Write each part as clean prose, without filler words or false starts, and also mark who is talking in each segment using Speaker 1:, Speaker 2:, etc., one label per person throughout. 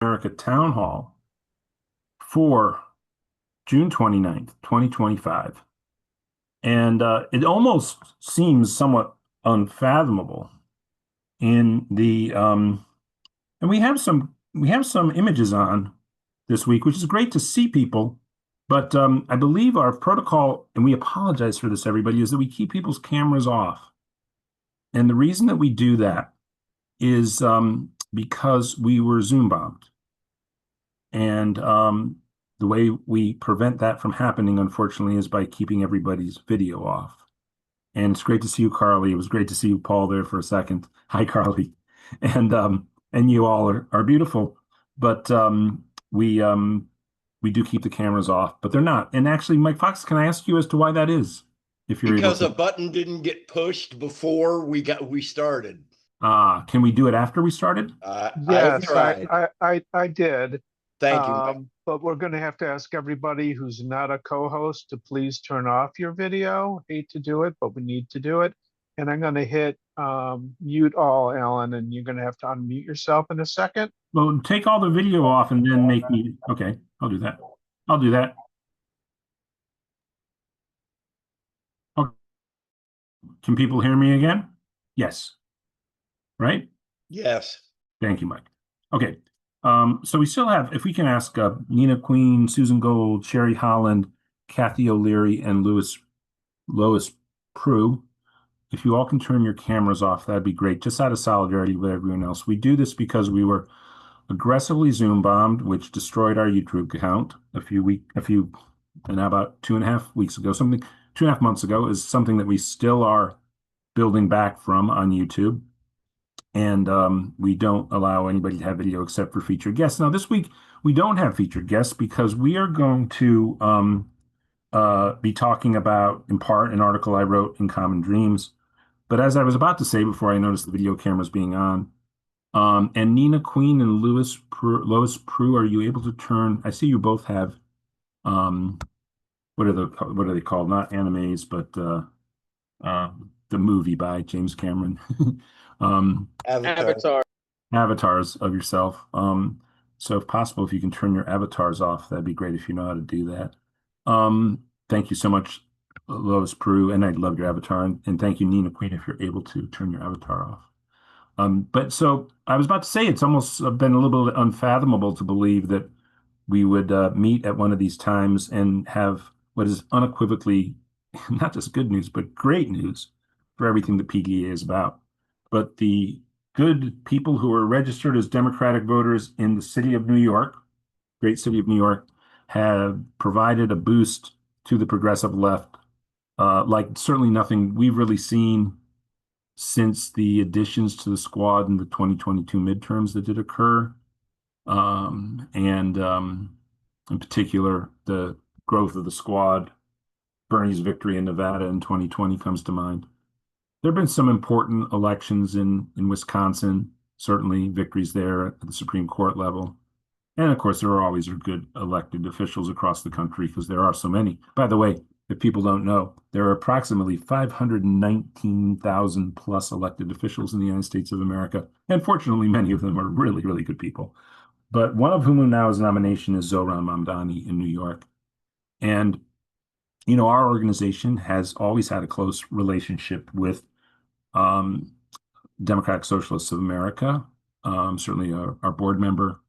Speaker 1: America Town Hall for June 29th, 2025. And it almost seems somewhat unfathomable in and we have some images on this week, which is great to see people. But I believe our protocol, and we apologize for this, everybody, is that we keep people's cameras off. And the reason that we do that is because we were Zoom bombed. And the way we prevent that from happening, unfortunately, is by keeping everybody's video off. And it's great to see you, Carly. It was great to see you, Paul, there for a second. Hi, Carly. And you all are beautiful. But we do keep the cameras off, but they're not. And actually, Mike Fox, can I ask you as to why that is, if you're able
Speaker 2: Because a
Speaker 1: to?
Speaker 2: button didn't get pushed before we started.
Speaker 1: Can we do it after we started?
Speaker 2: I've
Speaker 3: Yes,
Speaker 2: tried.
Speaker 3: I did.
Speaker 2: Thank you.
Speaker 3: But we're going to have to ask everybody who's not a co-host to please turn off your video. Hate to do it, but we need to do it. And I'm going to hit mute all, Alan, and you're going to have to unmute yourself in a second.
Speaker 1: Well, take all the video off and then make me. Okay, I'll do that. I'll do that. Okay. Can people hear me again? Yes. Right?
Speaker 2: Yes.
Speaker 1: Thank you, Mike. Okay. So we still have, if we can ask Nina Queen, Susan Gold, Sherry Holland, Kathy O'Leary, and Lois Prue. If you all can turn your cameras off, that'd be great, just out of solidarity with everyone else. We do this because we were aggressively Zoom bombed, which destroyed our YouTube account and now about 2.5 weeks ago, 2.5 months ago, is something that we still are building back from on YouTube. And we don't allow anybody to have video except for featured guests. Now, this week, we don't have featured guests because we are going to be talking about, in part, an article I wrote in Common Dreams. But as I was about to say before I noticed the video cameras being on, and Nina Queen and Lois Prue, are you able to turn? I see you both have, what are they called? Not animes, but the movie by James Cameron.
Speaker 2: Avatar.
Speaker 1: Avatars of yourself. So if possible, if you can turn your avatars off, that'd be great if you know how to do that. Thank you so much, Lois Prue, and I love your avatar. And thank you, Nina Queen, if you're able to turn your avatar off. But so I was about to say, it's almost been a little bit unfathomable to believe that we would meet at one of these times and have what is unequivocally not just good news, but great news for everything that PDA is about. But the good people who are registered as Democratic voters in the city of New York, great city of New York, have provided a boost to the progressive left, like certainly nothing we've really seen since the additions to the squad in the 2022 midterms that did occur. And in particular, the growth of the squad, Bernie's victory in Nevada in 2020 comes to mind. There have been some important elections in Wisconsin, certainly victories there at the Supreme Court level. And of course, there are always good elected officials across the country because there are so many. By the way, if people don't know, there are approximately 519,000 plus elected officials in the United States of America. And fortunately, many of them are really, really good people. But one of whom now is nomination is Zohran Mamdani in New York. And, our organization has always had a close relationship with Democratic Socialists of America, certainly our board member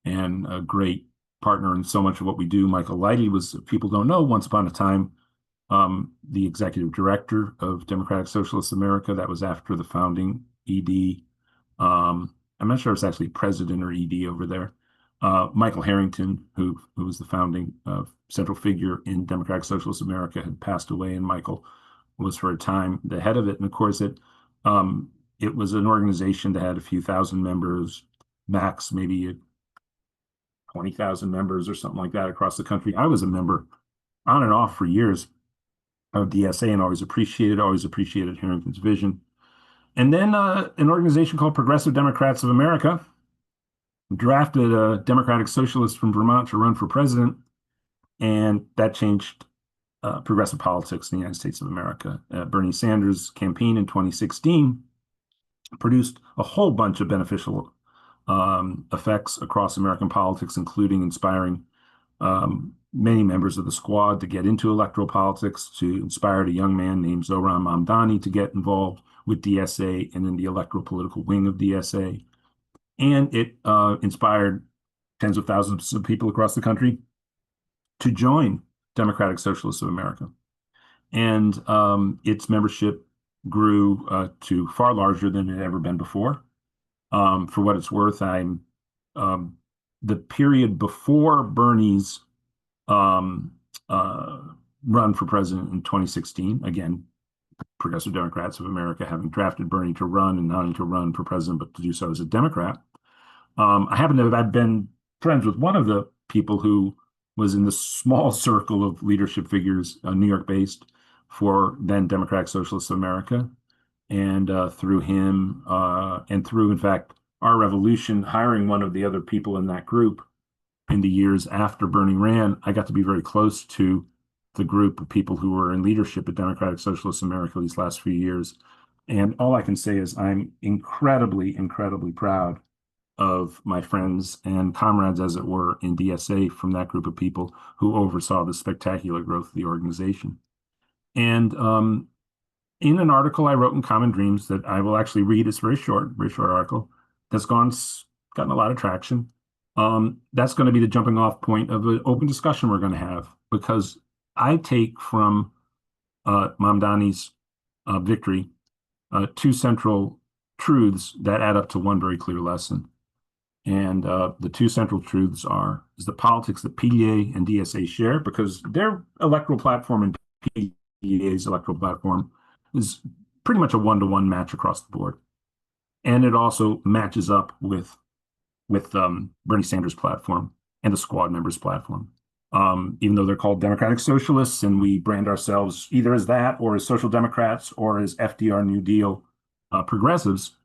Speaker 1: and a great partner in so much of what we do. Michael Leidy was, if people don't know, once upon a time, the executive director of Democratic Socialists of America. That was after the founding ED. I'm not sure if it's actually president or ED over there. Michael Harrington, who was the founding central figure in Democratic Socialists of America, had passed away, and Michael was for a time the head of it. And of course, it was an organization that had a few thousand members, max maybe 20,000 members or something like that across the country. I was a member on and off for years of DSA and always appreciated Harrington's vision. And then an organization called Progressive Democrats of America drafted a Democratic Socialist from Vermont to run for president, and that changed progressive politics in the United States of America. Bernie Sanders' campaign in 2016 produced a whole bunch of beneficial effects across American politics, including inspiring many members of the squad to get into electoral politics, to inspire a young man named Zohran Mamdani to get involved with DSA and in the electoral political wing of DSA. And it inspired tens of thousands of people across the country to join Democratic Socialists of America. And its membership grew to far larger than it had ever been before. For what it's worth, the period before Bernie's run for president in 2016, again, Progressive Democrats of America having drafted Bernie to run and not only to run for president, but to do so as a Democrat. I happen to have been friends with one of the people who was in the small circle of leadership figures, New York based, for then Democratic Socialists of America. And through him and through, in fact, our revolution, hiring one of the other people in that group in the years after Bernie ran, I got to be very close to the group of people who were in leadership at Democratic Socialists of America these last few years. And all I can say is I'm incredibly, incredibly proud of my friends and comrades, as it were, in DSA from that group of people who oversaw the spectacular growth of the organization. And in an article I wrote in Common Dreams that I will actually read, it's very short article that's gotten a lot of traction. That's going to be the jumping off point of an open discussion we're going to have, because I take from Mamdani's victory two central truths that add up to one very clear lesson. And the two central truths is the politics that PDA and DSA share, because their electoral platform and PDA's electoral platform is pretty much a one-to-one match across the board. And it also matches up with Bernie Sanders' platform and the squad members' platform. Even though they're called Democratic Socialists and we brand ourselves either as that or as Social Democrats or as FDR New Deal progressives,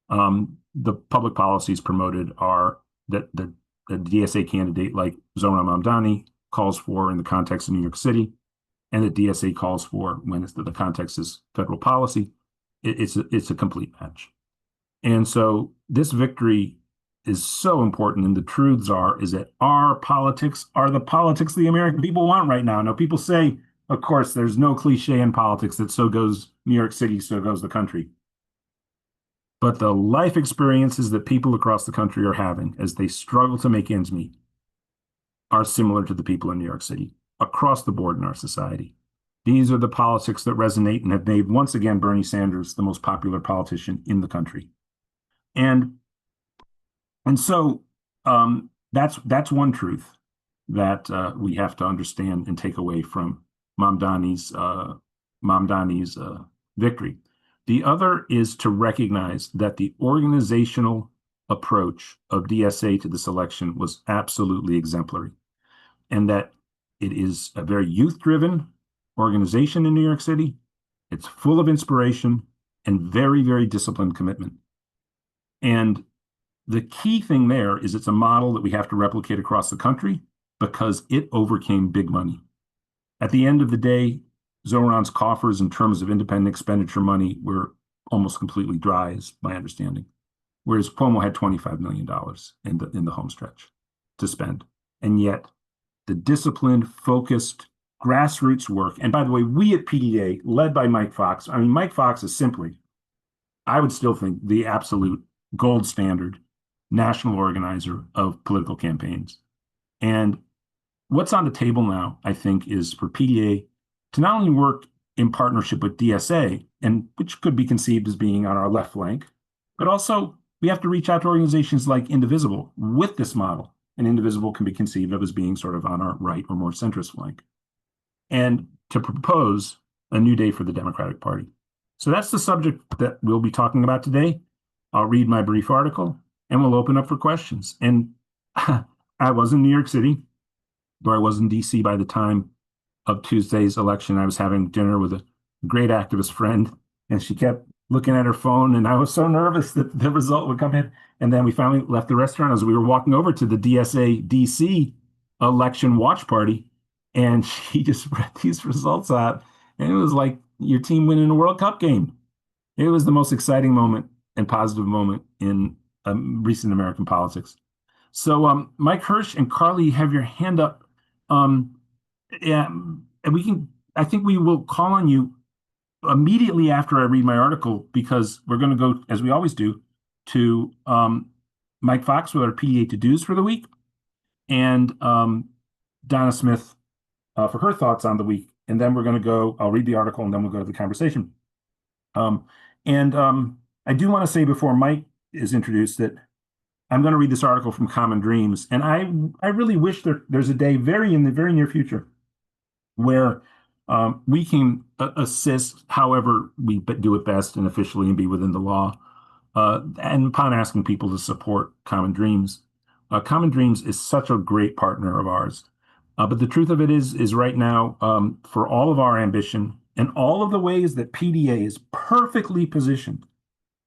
Speaker 1: the public policies promoted are that the DSA candidate like Zohran Mamdani calls for in the context of New York City, and that DSA calls for when the context is federal policy. It's a complete match. And so this victory is so important. And the truths is that our politics are the politics the American people want right now. Now, people say, of course, there's no cliche in politics that so goes New York City, so goes the country. But the life experiences that people across the country are having as they struggle to make ends meet are similar to the people in New York City across the board in our society. These are the politics that resonate and have made, once again, Bernie Sanders the most popular politician in the country. And so that's one truth that we have to understand and take away from Mamdani's victory. The other is to recognize that the organizational approach of DSA to this election was absolutely exemplary, and that it is a very youth-driven organization in New York City. It's full of inspiration and very, very disciplined commitment. And the key thing there is it's a model that we have to replicate across the country because it overcame big money. At the end of the day, Zohran's coffers in terms of independent expenditure money were almost completely dry, is my understanding, whereas Cuomo had $25 million in the home stretch to spend. And yet the disciplined, focused, grassroots work, and by the way, we at PDA, led by Mike Fox, I mean, Mike Fox is simply, I would still think, the absolute gold standard national organizer of political campaigns. And what's on the table now, I think, is for PDA to not only work in partnership with DSA, and which could be conceived as being on our left flank, but also we have to reach out to organizations like Indivisible with this model. And Indivisible can be conceived of as being sort of on our right or more centrist flank, and to propose a new day for the Democratic Party. So that's the subject that we'll be talking about today. I'll read my brief article and we'll open up for questions. And I was in New York City, or I was in DC by the time of Tuesday's election. I was having dinner with a great activist friend, and she kept looking at her phone, and I was so nervous that the result would come in. And then we finally left the restaurant as we were walking over to the DSA DC election watch party, and she just read these results out, and it was like your team winning a World Cup game. It was the most exciting moment and positive moment in recent American politics. So, Mike Hirsch and Carly, have your hand up. Um, and we can, I think we will call on you immediately after I read my article, because we're going to go, as we always do, to Mike Fox with our PDA to-dos for the week, and Donna Smith for her thoughts on the week. And then we're going to go, I'll read the article, and then we'll go to the conversation. And I do want to say before Mike is introduced that I'm going to read this article from Common Dreams, and I really wish there's a day in the very near future where we can assist however we do it best and officially and be within the law, and upon asking people to support Common Dreams. Common Dreams is such a great partner of ours. But the truth of it is right now, for all of our ambition and all of the ways that PDA is perfectly positioned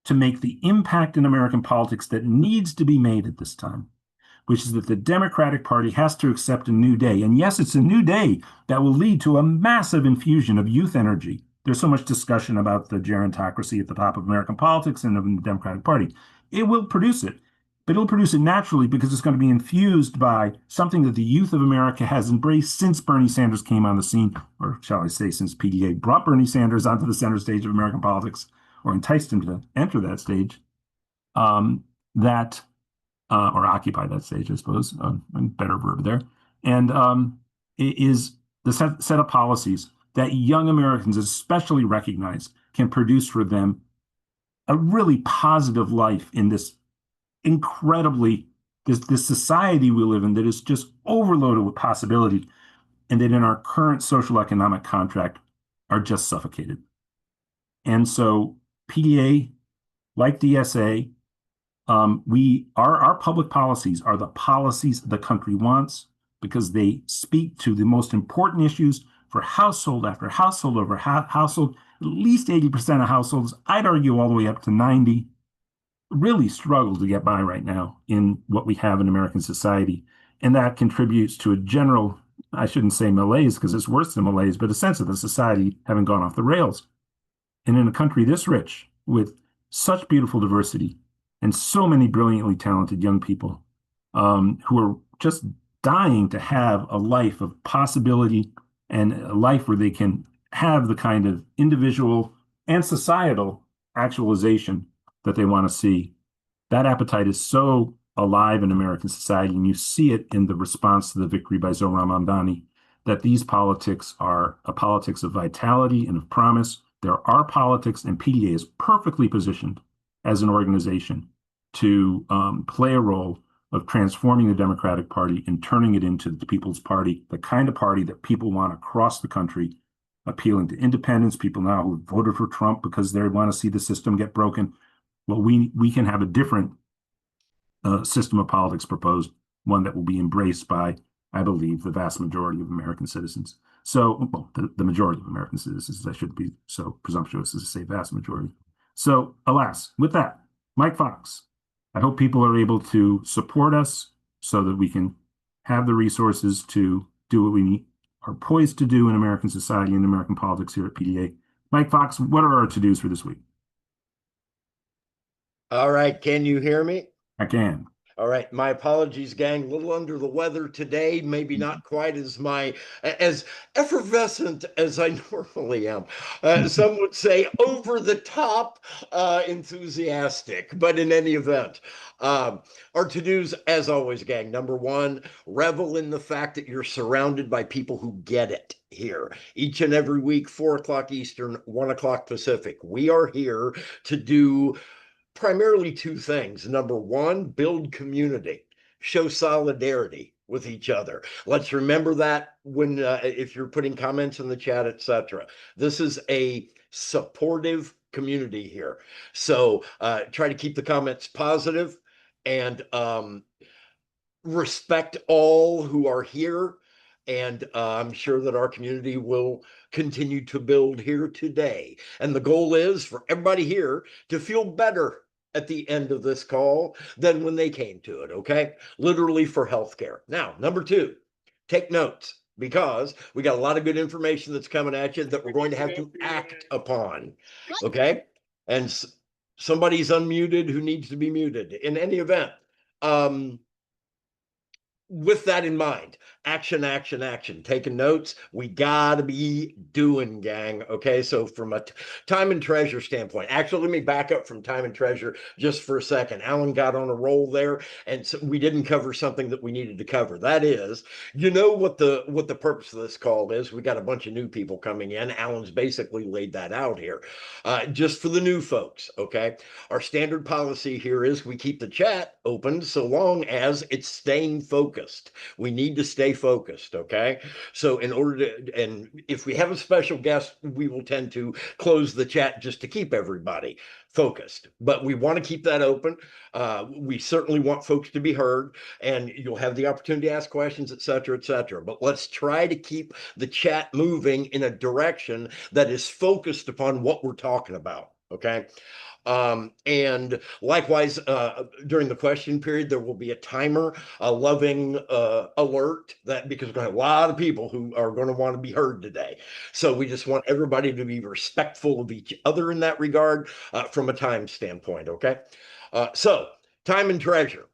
Speaker 1: to make the impact in American politics that needs to be made at this time, which is that the Democratic Party has to accept a new day. And yes, it's a new day that will lead to a massive infusion of youth energy. There's so much discussion about the gerontocracy at the top of American politics and of the Democratic Party. It will produce it, but it'll produce it naturally because it's going to be infused by something that the youth of America has embraced since Bernie Sanders came on the scene, or shall I say, since PDA brought Bernie Sanders onto the center stage of American politics, or enticed him to enter that stage, or occupy that stage, I suppose, a better verb there. And it is the set of policies that young Americans especially recognize can produce for them a really positive life in this this society we live in that is just overloaded with possibility, and that in our current social economic contract are just suffocated. And so PDA, like DSA, our public policies are the policies the country wants, because they speak to the most important issues for household after household over household. At least 80% of households, I'd argue all the way up to 90, really struggle to get by right now in what we have in American society. And that contributes to a general, I shouldn't say malaise because it's worse than malaise, but a sense of the society having gone off the rails. And in a country this rich, with such beautiful diversity and so many brilliantly talented young people who are just dying to have a life of possibility and a life where they can have the kind of individual and societal actualization that they want to see. That appetite is so alive in American society, and you see it in the response to the victory by Zohran Mamdani, that these politics are a politics of vitality and of promise. There are politics, and PDA is perfectly positioned as an organization to play a role of transforming the Democratic Party and turning it into the People's Party, the kind of party that people want across the country, appealing to independents, people now who voted for Trump because they want to see the system get broken. Well, we can have a different system of politics proposed, one that will be embraced by, I believe, the vast majority of American citizens. So, well, the majority of American citizens, I shouldn't be so presumptuous as to say vast majority. So, alas, with that, Mike Fox, I hope people are able to support us so that we can have the resources to do what we are poised to do in American society and American politics here at PDA. Mike Fox, what are our to-dos for this week?
Speaker 2: All right. Can you hear me?
Speaker 1: I can.
Speaker 2: All right. My apologies, gang. A little under the weather today. Maybe not quite as effervescent as I normally am. Some would say over the top enthusiastic. But in any event, our to-dos, as always, gang. Number one, revel in the fact that you're surrounded by people who get it here. Each and every week, 4 o'clock Eastern, 1 o'clock Pacific. We are here to do primarily two things. Number one, build community, show solidarity with each other. Let's remember that when if you're putting comments in the chat, etc. This is a supportive community here. So try to keep the comments positive and respect all who are here. And I'm sure that our community will continue to build here today. And the goal is for everybody here to feel better at the end of this call than when they came to it, okay? Literally for healthcare. Now, number two, take notes, because we got a lot of good information that's coming at you that we're going to have to act upon, okay? And Somebody's unmuted who needs to be muted. In any event, um, with that in mind, action, action, action. Taking notes. We gotta be doing, gang. Okay, so from a time and treasure standpoint, actually, let me back up from time and treasure just for a second. Alan got on a roll there, and so we didn't cover something that we needed to cover. That is, you know what the purpose of this call is. We got a bunch of new people coming in. Alan's basically laid that out here, just for the new folks. Okay, our standard policy here is we keep the chat open so long as it's staying focused. We need to stay focused, okay? So in order to, and if we have a special guest, we will tend to close the chat just to keep everybody focused. But we want to keep that open. We certainly want folks to be heard, and you'll have the opportunity to ask questions, et cetera, et cetera. But let's try to keep the chat moving in a direction that is focused upon what we're talking about, okay? And likewise, during the question period, there will be a timer, a loving alert that because we're going to have a lot of people who are going to want to be heard today. So we just want everybody to be respectful of each other in that regard from a time standpoint. Okay. So time and treasure.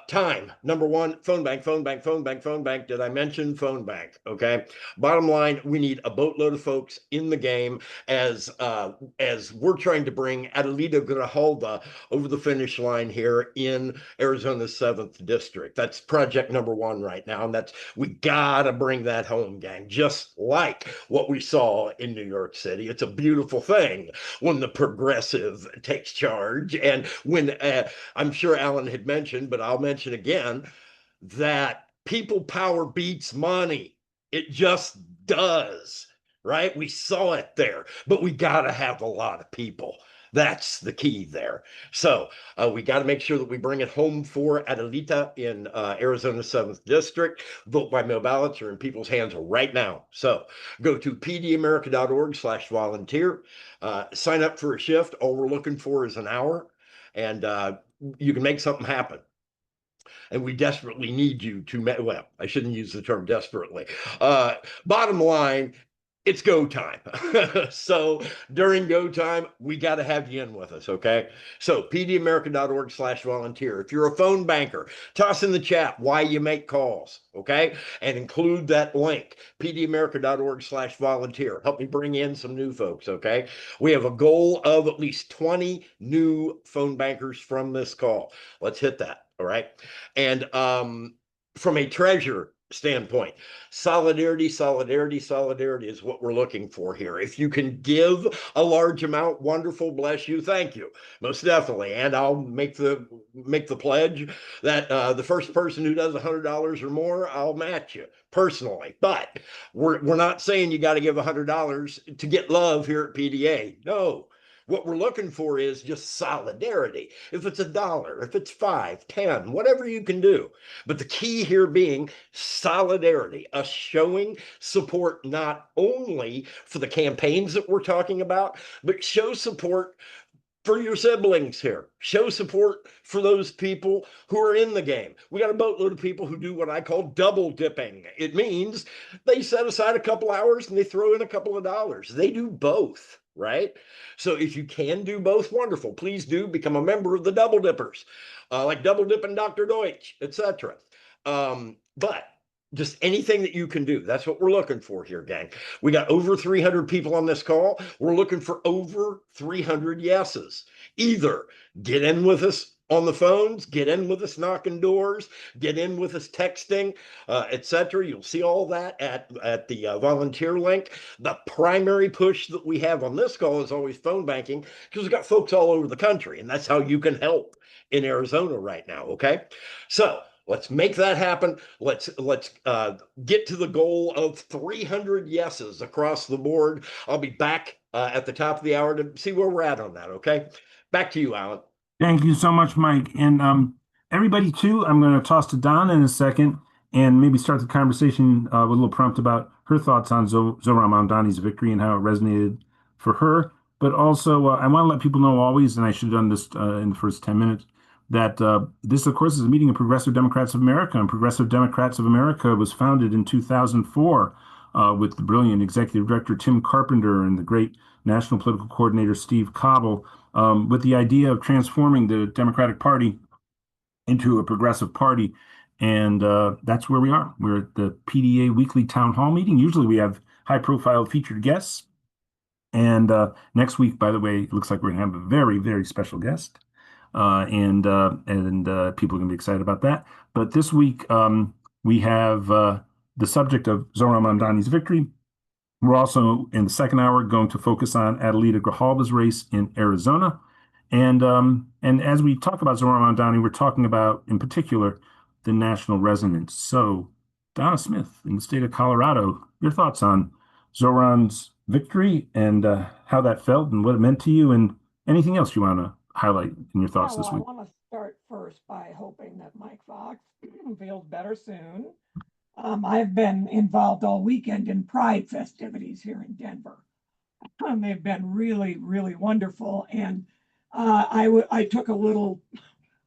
Speaker 2: Time, number one, phone bank, phone bank, phone bank, phone bank. Did I mention phone bank? Okay. Bottom line, we need a boatload of folks in the game as we're trying to bring Adelita Grijalda over the finish line here in Arizona's 7th district. That's project number one right now. And we gotta bring that home, gang. Just like what we saw in New York City. It's a beautiful thing when the progressive takes charge. And when I'm sure Alan had mentioned, but I'll mention again that people power beats money. It just does, right? We saw it there, but we got to have a lot of people. That's the key there. So we got to make sure that we bring it home for Adelita in Arizona's 7th district. Vote by mail ballots are in people's hands right now. So go to pdamerica.org/volunteer. Sign up for a shift. All we're looking for is an hour, and you can make something happen. And we desperately need you to, well, I shouldn't use the term desperately. Bottom line, it's go time. So during go time, we got to have you in with us, okay? So pdamerica.org/volunteer. If you're a phone banker, toss in the chat why you make calls, okay? And include that link, pdamerica.org/volunteer. Help me bring in some new folks, okay? We have a goal of at least 20 new phone bankers from this call. Let's hit that, all right? And from a treasure standpoint, solidarity is what we're looking for here. If you can give a large amount, wonderful, bless you, thank you, most definitely. And I'll make the pledge that the first person who does $100 or more, I'll match you personally. But we're not saying you got to give $100 to get love here at PDA. No. What we're looking for is just solidarity. If it's $1, if it's 5, 10, whatever you can do. But the key here being solidarity, us showing support not only for the campaigns that we're talking about, but show support for your siblings here. Show support for those people who are in the game. We got a boatload of people who do what I call double dipping. It means they set aside a couple hours and they throw in a couple of dollars. They do both, right? So if you can do both, wonderful. Please do become a member of the Double Dippers, like Double Dipping Dr. Deutsch, etc. But just anything that you can do. That's what we're looking for here, gang. We got over 300 people on this call. We're looking for over 300 yeses. Either get in with us on the phones, get in with us knocking doors, get in with us texting, etc. You'll see all that at the volunteer link. The primary push that we have on this call is always phone banking because we've got folks all over the country, and that's how you can help in Arizona right now, okay? So let's make that happen. Let's get to the goal of 300 yeses across the board. I'll be back at the top of the hour to see where we're at on that, okay? Back to you, Alan.
Speaker 1: Thank you so much, Mike. And everybody, too, I'm going to toss to Don in a second and maybe start the conversation with a little prompt about her thoughts on Zohran Mamdani's victory and how it resonated for her. But also, I want to let people know always, and I should have done this in the first 10 minutes, that this, of course, is a meeting of Progressive Democrats of America. And Progressive Democrats of America was founded in 2004 with the brilliant executive director Tim Carpenter and the great National Political Coordinator Steve Cobble, with the idea of transforming the Democratic Party into a progressive party. And that's where we are. We're at the PDA weekly town hall meeting. Usually we have high-profile featured guests. And next week, by the way, it looks like we're going to have a very, very special guest. And people are going to be excited about that. But this week, we have the subject of Zohran Mamdani's victory. We're also, in the second hour, going to focus on Adelita Grijalva's race in Arizona. And as we talk about Zohran Mamdani, we're talking about, in particular, the national resonance. So, Donna Smith, in the state of Colorado, your thoughts on Zohran's victory and how that felt and what it meant to you, and anything else you want to highlight in your thoughts this week?
Speaker 4: I want to start first by hoping that Mike Fox feels better soon. I've been involved all weekend in Pride festivities here in Denver. They've been really, really wonderful, and I took a little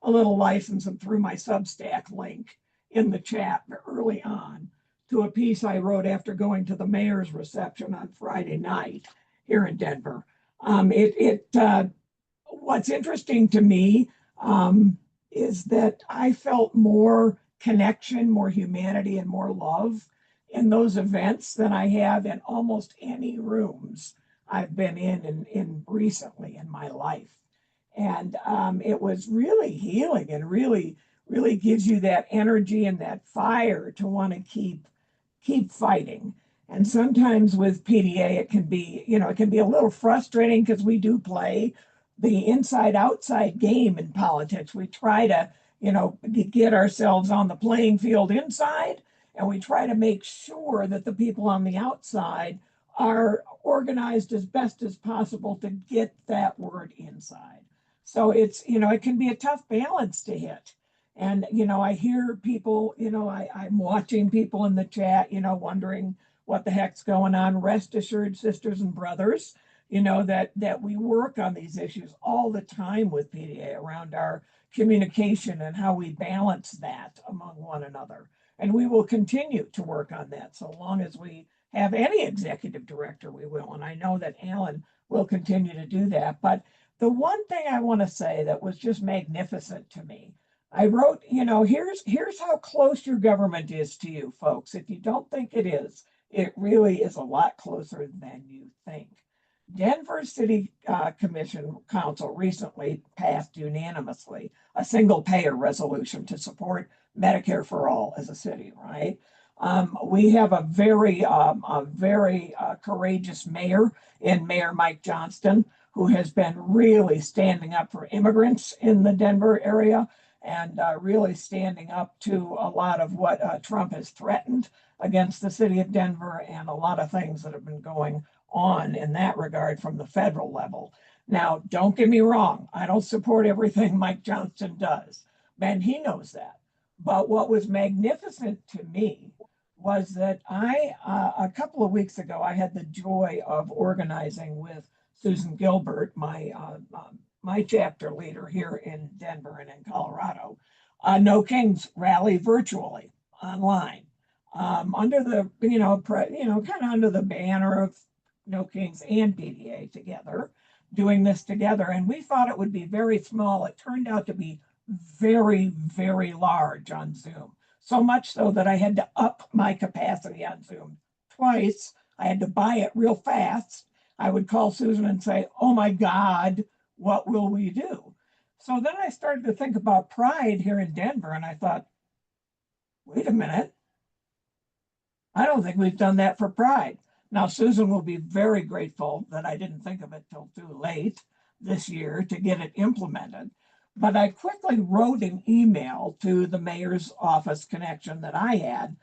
Speaker 4: license and threw my Substack link in the chat early on to a piece I wrote after going to the mayor's reception on Friday night here in Denver. What's interesting to me is that I felt more connection, more humanity, and more love in those events than I have in almost any rooms I've been in recently in my life. And it was really healing and really, really gives you that energy and that fire to want to keep fighting. And sometimes with PDA, it can be a little frustrating because we do play the inside outside game in politics. We try to, get ourselves on the playing field inside, and we try to make sure that the people on the outside are organized as best as possible to get that word inside. So it's, it can be a tough balance to hit. And, I hear people, I'm watching people in the chat, wondering what the heck's going on. Rest assured, sisters and brothers, that we work on these issues all the time with PDA around our communication and how we balance that among one another. And we will continue to work on that so long as we have any executive director, we will. And I know that Alan will continue to do that. But the one thing I want to say that was just magnificent to me, I wrote, here's how close your government is to you, folks. If you don't think it is, it really is a lot closer than you think. Denver City Commission Council recently passed unanimously a single payer resolution to support Medicare for all as a city, right? We have a very courageous mayor in Mayor Mike Johnston, who has been really standing up for immigrants in the Denver area and really standing up to a lot of what Trump has threatened against the city of Denver and a lot of things that have been going on in that regard from the federal level. Now, don't get me wrong, I don't support everything Mike Johnston does, and he knows that. But what was magnificent to me was that a couple of weeks ago, I had the joy of organizing with Susan Gilbert, my chapter leader here in Denver and in Colorado, No Kings rally virtually online, under the kind of under the banner of No Kings and PDA together, doing this together. And we thought it would be very small. It turned out to be very, very large on Zoom. So much so that I had to up my capacity on Zoom twice. I had to buy it real fast. I would call Susan and say, oh my God, what will we do? So then I started to think about Pride here in Denver, and I thought, wait a minute. I don't think we've done that for Pride. Now, Susan will be very grateful that I didn't think of it till too late this year to get it implemented. But I quickly wrote an email to the mayor's office connection that I had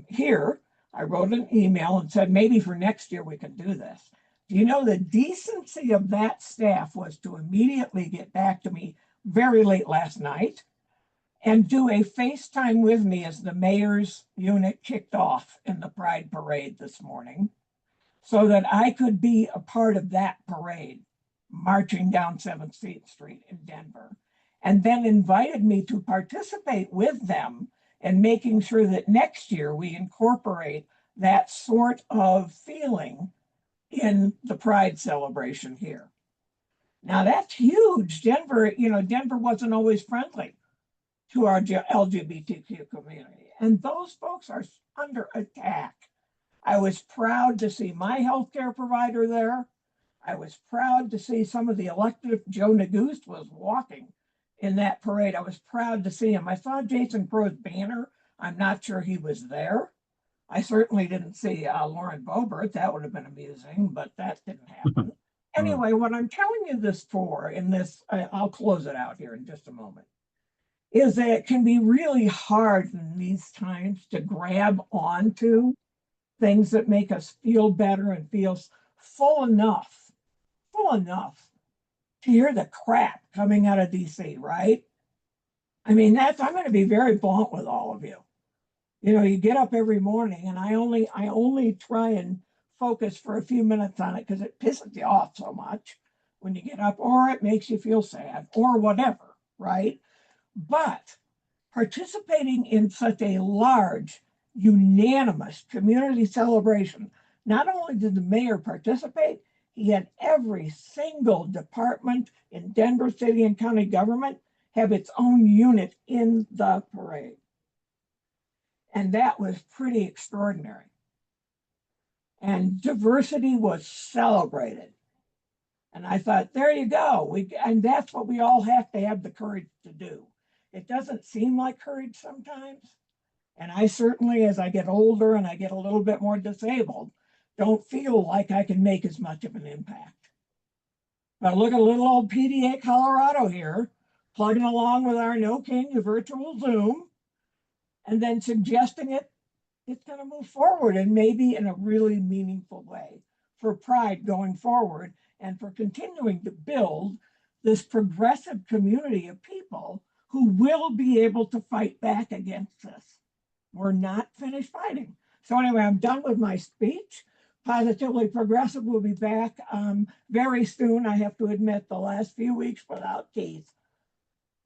Speaker 4: here. I wrote an email and said, maybe for next year we can do this. Do you know the decency of that staff was to immediately get back to me very late last night and do a FaceTime with me as the mayor's unit kicked off in the Pride Parade this morning so that I could be a part of that parade marching down 7th Street in Denver, and then invited me to participate with them in making sure that next year we incorporate that sort of feeling in the Pride celebration here. Now that's huge. Denver, Denver wasn't always friendly to our LGBTQ community, and those folks are under attack. I was proud to see my healthcare provider there. I was proud to see some of the elected. Joe Nagust was walking in that parade. I was proud to see him. I saw Jason Crow's banner. I'm not sure he was there. I certainly didn't see Lauren Boebert. That would have been amusing, but that didn't happen. Anyway, what I'm telling you this for, I'll close it out here in just a moment, is that it can be really hard in these times to grab onto things that make us feel better and feel full enough to hear the crap coming out of DC, right? I mean, I'm going to be very blunt with all of you. You get up every morning, and I only try and focus for a few minutes on it because it pisses you off so much when you get up, or it makes you feel sad, or whatever, right? But participating in such a large, unanimous community celebration, not only did the mayor participate, he had every single department in Denver city and county government have its own unit in the parade. And that was pretty extraordinary. And diversity was celebrated. And I thought, there you go. And that's what we all have to have the courage to do. It doesn't seem like courage sometimes. And I certainly, as I get older and I get a little bit more disabled, don't feel like I can make as much of an impact. But look at little old PDA Colorado here, plugging along with our No King virtual Zoom, and then suggesting it's going to move forward, and maybe in a really meaningful way for Pride going forward, and for continuing to build this progressive community of people who will be able to fight back against this. We're not finished fighting. So anyway, I'm done with my speech. Positively Progressive will be back very soon. I have to admit, the last few weeks without Keith,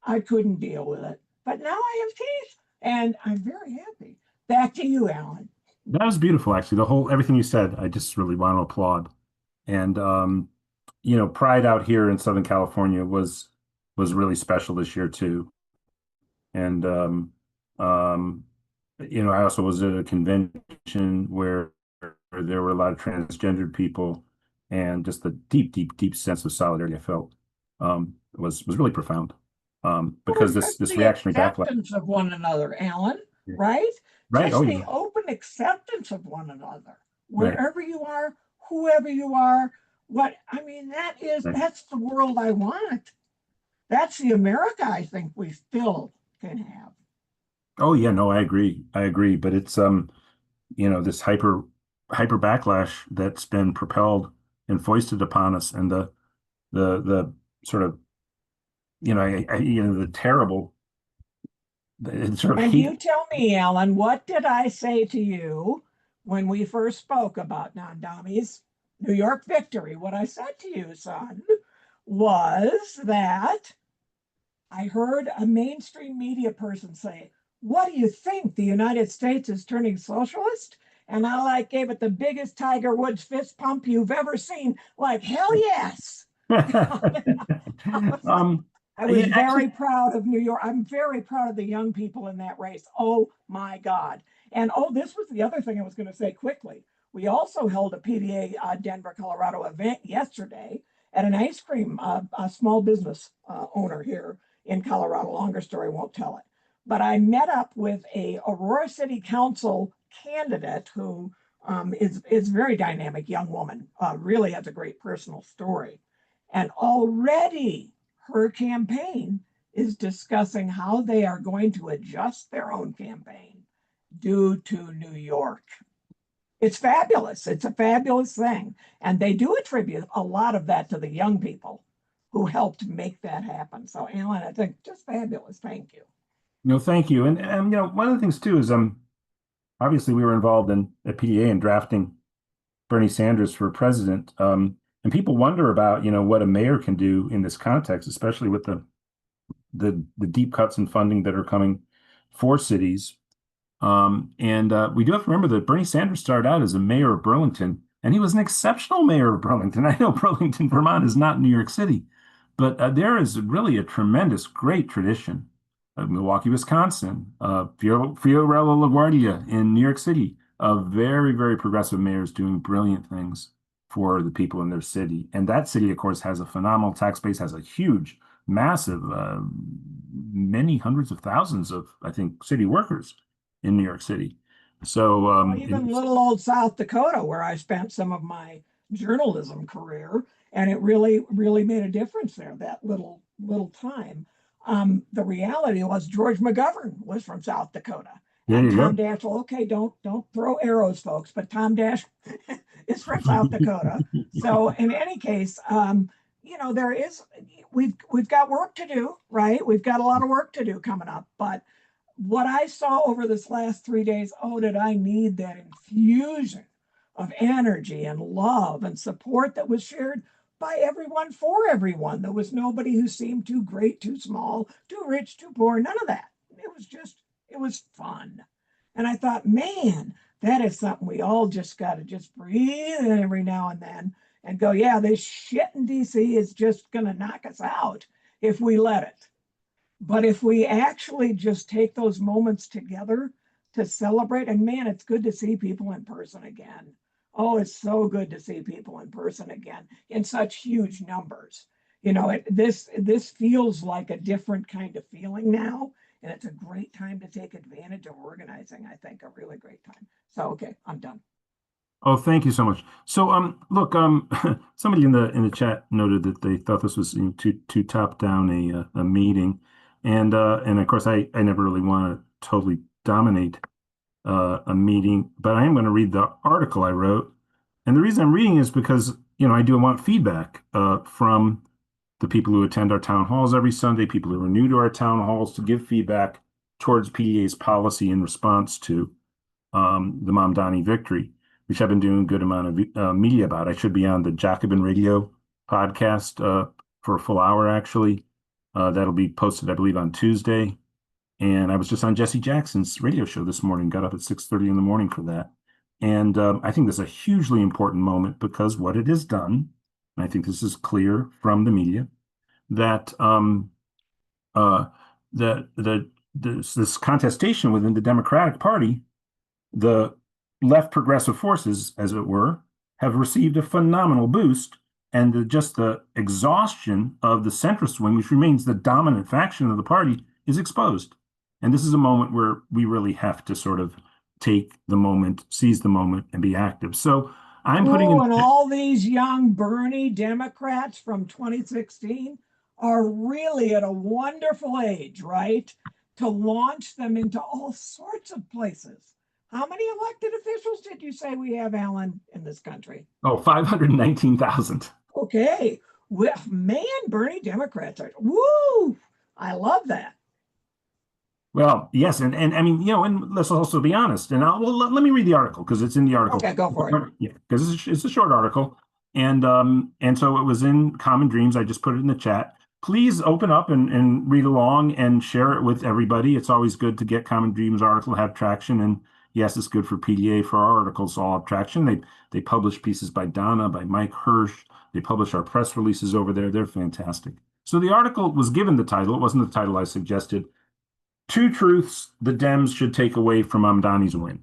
Speaker 4: I couldn't deal with it. But now I have Keith, and I'm very happy. Back to you, Alan.
Speaker 1: That was beautiful, actually. Everything you said, I just really want to applaud. And Pride out here in Southern California was really special this year too. And I also was at a convention where there were a lot of transgendered people, and just the deep, deep, deep sense of solidarity I felt was really profound. Because this reactionary backlash
Speaker 4: acceptance of one another, Alan, right?
Speaker 1: Right.
Speaker 4: Just the open acceptance of one another, wherever you are, whoever you are. That's the world I want. That's the America I think we still can have.
Speaker 1: Oh yeah, no, I agree. But it's this hyper backlash that's been propelled and foisted upon us, and the sort of the terrible
Speaker 4: and you tell me, Alan, what did I say to you when we first spoke about Namdami's New York victory? What I said to you, son, was that I heard a mainstream media person say, "What do you think? The United States is turning socialist?" And I gave it the biggest Tiger Woods fist pump you've ever seen. Like, hell yes. I was very proud of New York. I'm very proud of the young people in that race. Oh my God. And this was the other thing I was going to say quickly. We also held a PDA Denver, Colorado event yesterday at an ice cream, a small business owner here in Colorado. Longer story, won't tell it. But I met up with a Aurora City Council candidate who is a very dynamic young woman, really has a great personal story. And already her campaign is discussing how they are going to adjust their own campaign due to New York. It's fabulous. It's a fabulous thing. And they do attribute a lot of that to the young people who helped make that happen. So, Alan, I think just fabulous. Thank you.
Speaker 1: No, thank you. And one of the things too is obviously we were involved at PDA in drafting Bernie Sanders for president. And people wonder about, what a mayor can do in this context, especially with the deep cuts in funding that are coming for cities. And we do have to remember that Bernie Sanders started out as a mayor of Burlington And he was an exceptional mayor of Burlington. I know Burlington, Vermont is not New York City, but there is really a tremendous, great tradition. Milwaukee, Wisconsin, Fiorello LaGuardia in New York City, very, very progressive mayors doing brilliant things for the people in their city. And that city, of course, has a phenomenal tax base, has a huge, massive, many hundreds of thousands of, I think, city workers in New York City. So
Speaker 4: Well, even little old South Dakota, where I spent some of my journalism career, and it really, really made a difference there, that little time. The reality was George McGovern was from South Dakota.
Speaker 1: there
Speaker 4: And
Speaker 1: you
Speaker 4: Tom
Speaker 1: go.
Speaker 4: Dash, well, okay, don't throw arrows, folks, but Tom Dash is from South Dakota. So in any case, there is we've got work to do, right? We've got a lot of work to do coming up, but what I saw over this last 3 days, oh, did I need that infusion of energy and love and support that was shared by everyone for everyone. There was nobody who seemed too great, too small, too rich, too poor, none of that. It was fun. And I thought, man, that is something we all just got to just breathe in every now and then and go, yeah, this shit in DC is just going to knock us out if we let it. But if we actually just take those moments together to celebrate, and man, it's good to see people in person again. Oh, it's so good to see people in person again in such huge numbers. This feels like a different kind of feeling now, and it's a great time to take advantage of organizing. I think a really great time. So, okay, I'm done.
Speaker 1: Oh, thank you so much. So, look, somebody in the chat noted that they thought this was too top down a meeting, and of course, I never really want to totally dominate a meeting, but I am going to read the article I wrote, and the reason I'm reading is because I do want feedback from the people who attend our town halls every Sunday, people who are new to our town halls, to give feedback towards PDA's policy in response to the Mamdani victory, which I've been doing a good amount of media about. I should be on the Jacobin Radio podcast for a full hour, actually. That'll be posted, I believe, on Tuesday. And I was just on Jesse Jackson's radio show this morning, got up at 6:30 in the morning for that. And I think this is a hugely important moment because what it has done, and I think this is clear from the media, that this contestation within the Democratic Party, the left progressive forces, as it were, have received a phenomenal boost, and just the exhaustion of the centrist wing, which remains the dominant faction of the party, is exposed. And this is a moment where we really have to sort of take the moment, seize the moment, and be active. So I'm putting in.
Speaker 4: And all these young Bernie Democrats from 2016 are really at a wonderful age, right? To launch them into all sorts of places. How many elected officials did you say we have, Alan, in this country?
Speaker 1: Oh, 519,000.
Speaker 4: Okay. Well, man, Bernie Democrats are, woo! I love that.
Speaker 1: Well, yes, and I mean, and let's also be honest. And let me read the article because it's in the article.
Speaker 4: Okay, go for it.
Speaker 1: Yeah, because it's a short article, and so it was in Common Dreams. I just put it in the chat. Please open up and read along and share it with everybody. It's always good to get Common Dreams article have traction, and yes, it's good for PDA for our articles all have traction. They publish pieces by Donna, by Mike Hirsch. They publish our press releases over there. They're fantastic. So the article was given the title. It wasn't the title I suggested. 2 truths the Dems should take away from Mamdani's win.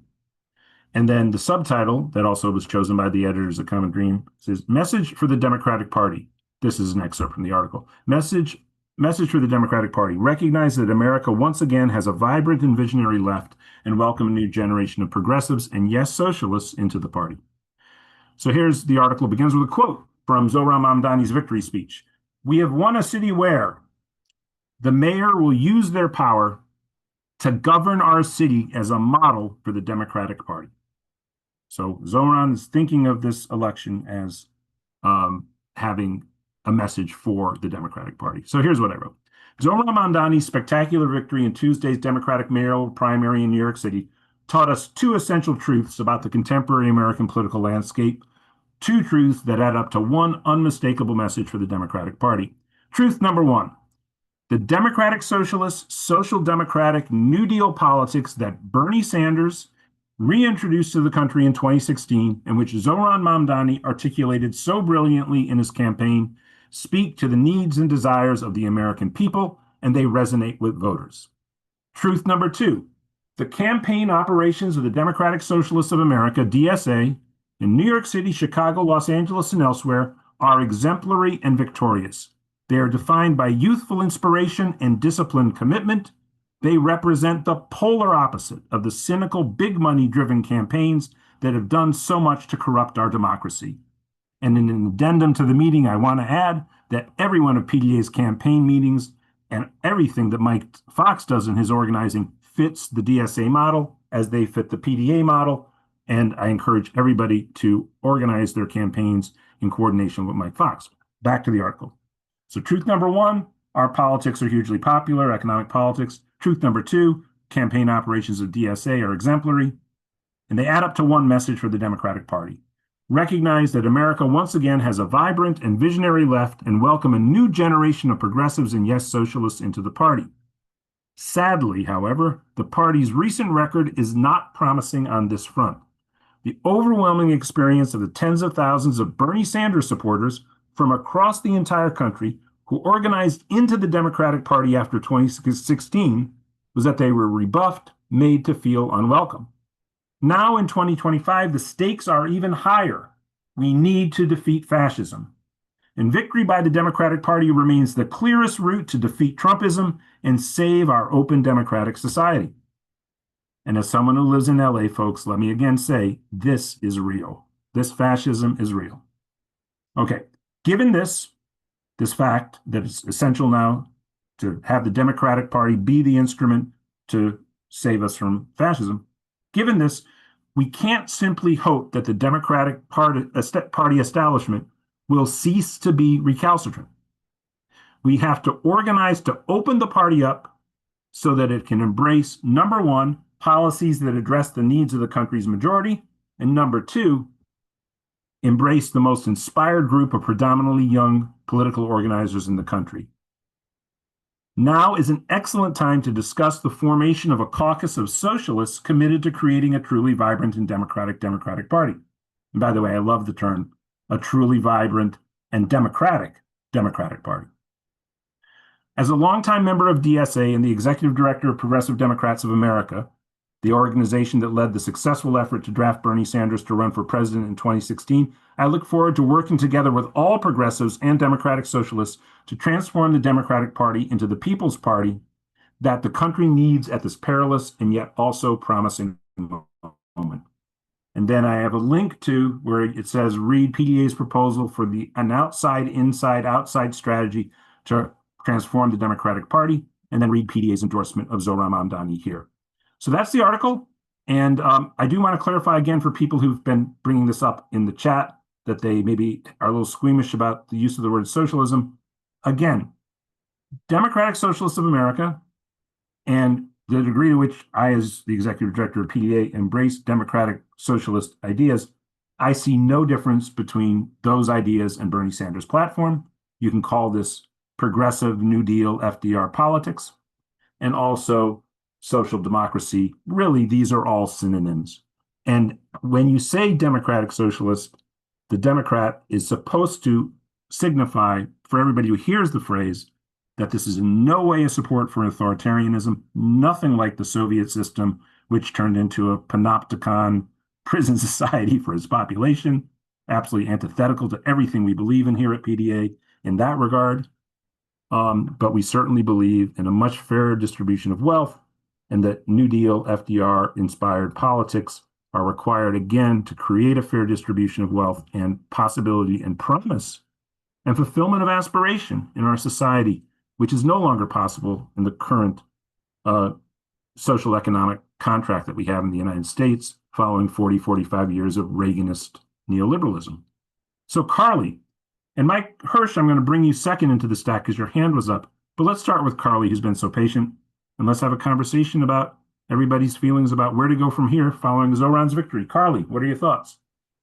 Speaker 1: And then the subtitle that also was chosen by the editors at Common Dream says, Message for the Democratic Party. This is an excerpt from the article. Message for the Democratic Party. Recognize that America once again has a vibrant and visionary left, and welcome a new generation of progressives and, yes, socialists into the party. So here's the article. It begins with a quote from Zohran Mamdani's victory speech. We have won a city where the mayor will use their power to govern our city as a model for the Democratic Party. So Zohran is thinking of this election as having a message for the Democratic Party. So here's what I wrote. Zohran Mamdani's spectacular victory in Tuesday's Democratic mayoral primary in New York City taught us 2 essential truths about the contemporary American political landscape, 2 truths that add up to one unmistakable message for the Democratic Party. Truth number 1. The Democratic Socialist, Social Democratic, New Deal politics that Bernie Sanders reintroduced to the country in 2016, and which Zohran Mamdani articulated so brilliantly in his campaign, speak to the needs and desires of the American people, and they resonate with voters. Truth number two, the campaign operations of the Democratic Socialists of America, DSA, in New York City, Chicago, Los Angeles, and elsewhere are exemplary and victorious. They are defined by youthful inspiration and disciplined commitment. They represent the polar opposite of the cynical, big money driven campaigns that have done so much to corrupt our democracy. And in an addendum to the meeting, I want to add that every one of PDA's campaign meetings and everything that Mike Fox does in his organizing fits the DSA model as they fit the PDA model. And I encourage everybody to organize their campaigns in coordination with Mike Fox. Back to the article. So truth number one, our politics are hugely popular, economic politics. Truth number two, campaign operations of DSA are exemplary. And they add up to one message for the Democratic Party. Recognize that America once again has a vibrant and visionary left and welcome a new generation of progressives and yes, socialists into the party. Sadly, however, the party's recent record is not promising on this front. The overwhelming experience of the tens of thousands of Bernie Sanders supporters from across the entire country who organized into the Democratic Party after 2016 was that they were rebuffed, made to feel unwelcome. Now in 2025, the stakes are even higher. We need to defeat fascism. And victory by the Democratic Party remains the clearest route to defeat Trumpism and save our open democratic society. And as someone who lives in LA, folks, let me again say, this is real. This fascism is real. Okay, given this fact that it's essential now to have the Democratic Party be the instrument to save us from fascism, given this, we can't simply hope that the Democratic Party establishment will cease to be recalcitrant. We have to organize to open the party up so that it can embrace, number one, policies that address the needs of the country's majority, and number two, embrace the most inspired group of predominantly young political organizers in the country. Now is an excellent time to discuss the formation of a caucus of socialists committed to creating a truly vibrant and democratic Party. And by the way, I love the term, a truly vibrant and democratic Party. As a longtime member of DSA and the executive director of Progressive Democrats of America, the organization that led the successful effort to draft Bernie Sanders to run for president in 2016, I look forward to working together with all progressives and democratic socialists to transform the Democratic Party into the People's Party that the country needs at this perilous and yet also promising moment. And then I have a link to where it says, read PDA's proposal for an outside, inside, outside strategy to transform the Democratic Party, and then read PDA's endorsement of Zohran Mamdani here. So that's the article. And I do want to clarify again for people who've been bringing this up in the chat that they maybe are a little squeamish about the use of the word socialism. Again, Democratic Socialists of America and the degree to which I, as the executive director of PDA, embrace democratic socialist ideas, I see no difference between those ideas and Bernie Sanders' platform. You can call this progressive New Deal FDR politics, and also social democracy. Really, these are all synonyms. And when you say democratic socialist, the Democrat is supposed to signify for everybody who hears the phrase that this is in no way a support for authoritarianism, nothing like the Soviet system, which turned into a panopticon prison society for its population, absolutely antithetical to everything we believe in here at PDA in that regard. But we certainly believe in a much fairer distribution of wealth, and that New Deal FDR-inspired politics are required again to create a fair distribution of wealth and possibility and promise and fulfillment of aspiration in our society, which is no longer possible in the current social economic contract that we have in the United States following 40, 45 years of Reaganist neoliberalism. So Carly, and Mike Hirsch, I'm going to bring you second into the stack because your hand was up, but let's start with Carly, who's been so patient, and let's have a conversation about everybody's feelings about where to go from here following Zohran's victory. Carly, what are your thoughts?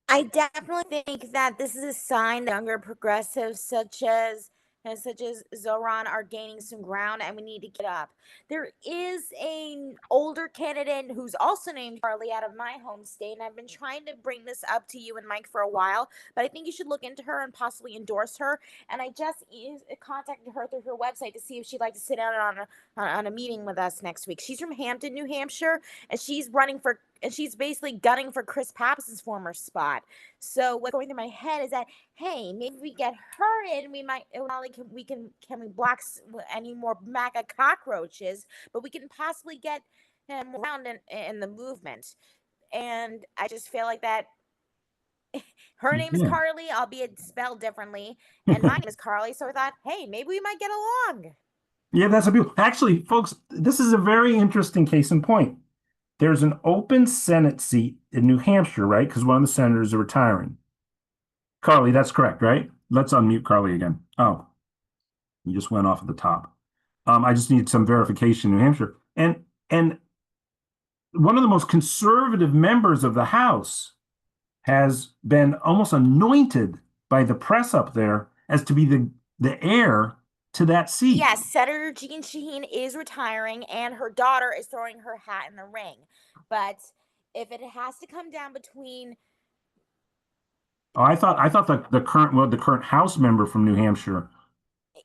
Speaker 5: I definitely think that this is a sign that younger progressives such as such as Zohran are gaining some ground, and we need to get up. There is an older candidate who's also named Carly out of my home state, and I've been trying to bring this up to you and Mike for a while, but I think you should look into her and possibly endorse her. And I just contacted her through her website to see if she'd like to sit down on a meeting with us next week. She's from Hampton, New Hampshire, and she's basically gunning for Chris Pappas' former spot. So what's going through my head is that, hey, maybe we get her in, we might not only can we block any more MAGA cockroaches, but we can possibly get him around in the movement. And I just feel like that. Her name is
Speaker 1: Yeah.
Speaker 5: Carly, albeit spelled differently, and my name is Carly. So I thought, hey, maybe we might get along.
Speaker 1: Yeah, that's a beautiful. Actually, folks, this is a very interesting case in point. There's an open Senate seat in New Hampshire, right? Because one of the senators are retiring. Carly, that's correct, right? Let's unmute Carly again. Oh, you just went off at the top. I just need some verification in New Hampshire. And one of the most conservative members of the House has been almost anointed by the press up there as to be the heir to that seat.
Speaker 5: Yes, Senator Jean Shaheen is retiring, and her daughter is throwing her hat in the ring. But if it has to come down between,
Speaker 1: Oh, I thought the current House member from New Hampshire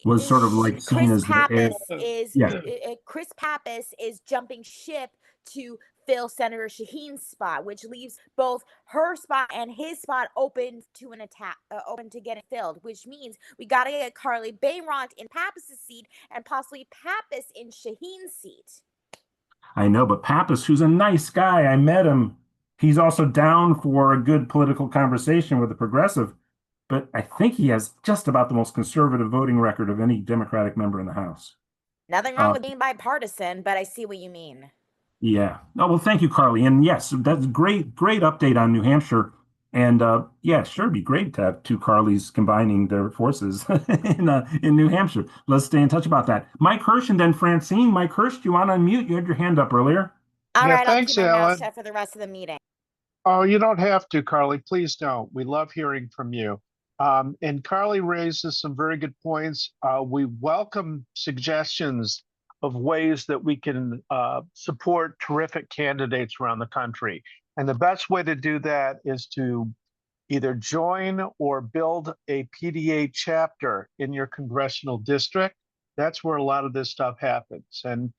Speaker 1: was sort of like seen as the heir. Yeah.
Speaker 5: Chris Pappas is jumping ship to fill Senator Shaheen's spot, which leaves both her spot and his spot open to an attack, open to getting filled. Which means we got to get Carly Bayront in Pappas's seat and possibly Pappas in Shaheen's seat.
Speaker 1: I know, but Pappas, who's a nice guy, I met him. He's also down for a good political conversation with a progressive, but I think he has just about the most conservative voting record of any Democratic member in the House.
Speaker 5: Nothing wrong with being bipartisan, but I see what you mean.
Speaker 1: Yeah. Oh, well, thank you, Carly. And yes, that's great update on New Hampshire. And yeah, sure, it'd be great to have two Carlys combining their forces in New Hampshire. Let's stay in touch about that. Mike Hirsch and then Francine. Mike Hirsch, do you want to unmute? You had your hand up earlier.
Speaker 5: All right,
Speaker 3: thanks,
Speaker 5: I'll keep my mouth
Speaker 3: Alan.
Speaker 5: shut for the rest of the meeting.
Speaker 3: Oh, you don't have to, Carly. Please don't. We love hearing from you. And Carly raises some very good points. We welcome suggestions of ways that we can support terrific candidates around the country. And the best way to do that is to either join or build a PDA chapter in your congressional district. That's where a lot of this stuff happens. And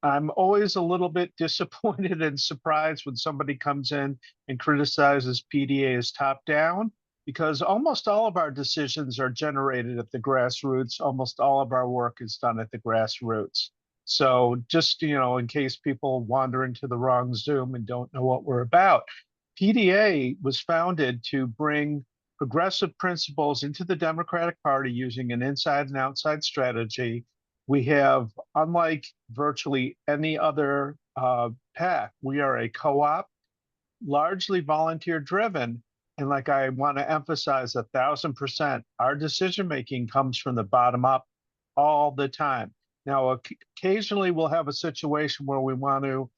Speaker 3: I'm always a little bit disappointed and surprised when somebody comes in and criticizes PDA as top down, because almost all of our decisions are generated at the grassroots. Almost all of our work is done at the grassroots. So just, in case people wander into the wrong Zoom and don't know what we're about, PDA was founded to bring progressive principles into the Democratic Party using an inside and outside strategy. We have, unlike virtually any other PAC, we are a co-op, largely volunteer driven. And like I want to emphasize 1,000%, our decision making comes from the bottom up all the time. Now, occasionally we'll have a situation where we want to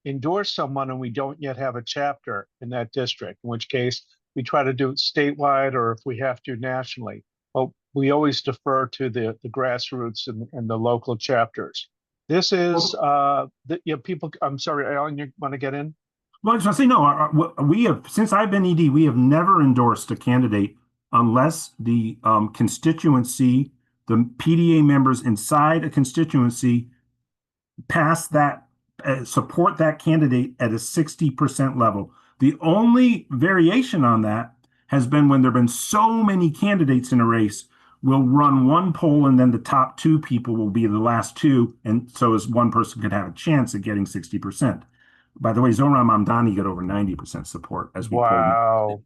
Speaker 3: endorse someone and we don't yet have a chapter in that district, in which case we try to do it statewide or if we have to nationally. But we always defer to the grassroots and the local chapters. This is people. I'm sorry, Alan, you want to get in?
Speaker 1: Well, I was going to say, no, we have, since I've been ED, we have never endorsed a candidate unless the constituency, the PDA members inside a constituency pass that, support that candidate at a 60% level. The only variation on that has been when there have been so many candidates in a race, we'll run one poll and then the top two people will be the last two. And so as one person could have a chance at getting 60%. By the way, Zohran Mamdani got over 90% support as we
Speaker 3: Wow.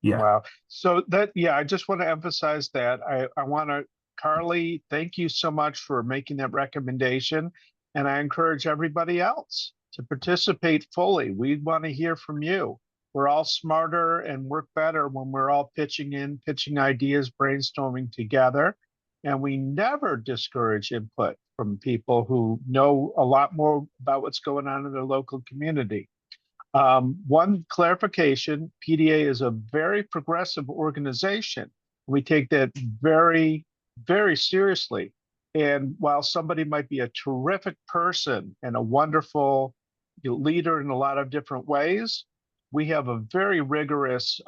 Speaker 1: Yeah.
Speaker 3: Wow. So I just want to emphasize that. I want to, Carly, thank you so much for making that recommendation. And I encourage everybody else to participate fully. We want to hear from you. We're all smarter and work better when we're all pitching ideas, brainstorming together. And we never discourage input from people who know a lot more about what's going on in their local community. One clarification, PDA is a very progressive organization. We take that very very seriously. And while somebody might be a terrific person and a wonderful leader in a lot of different ways, we have a very rigorous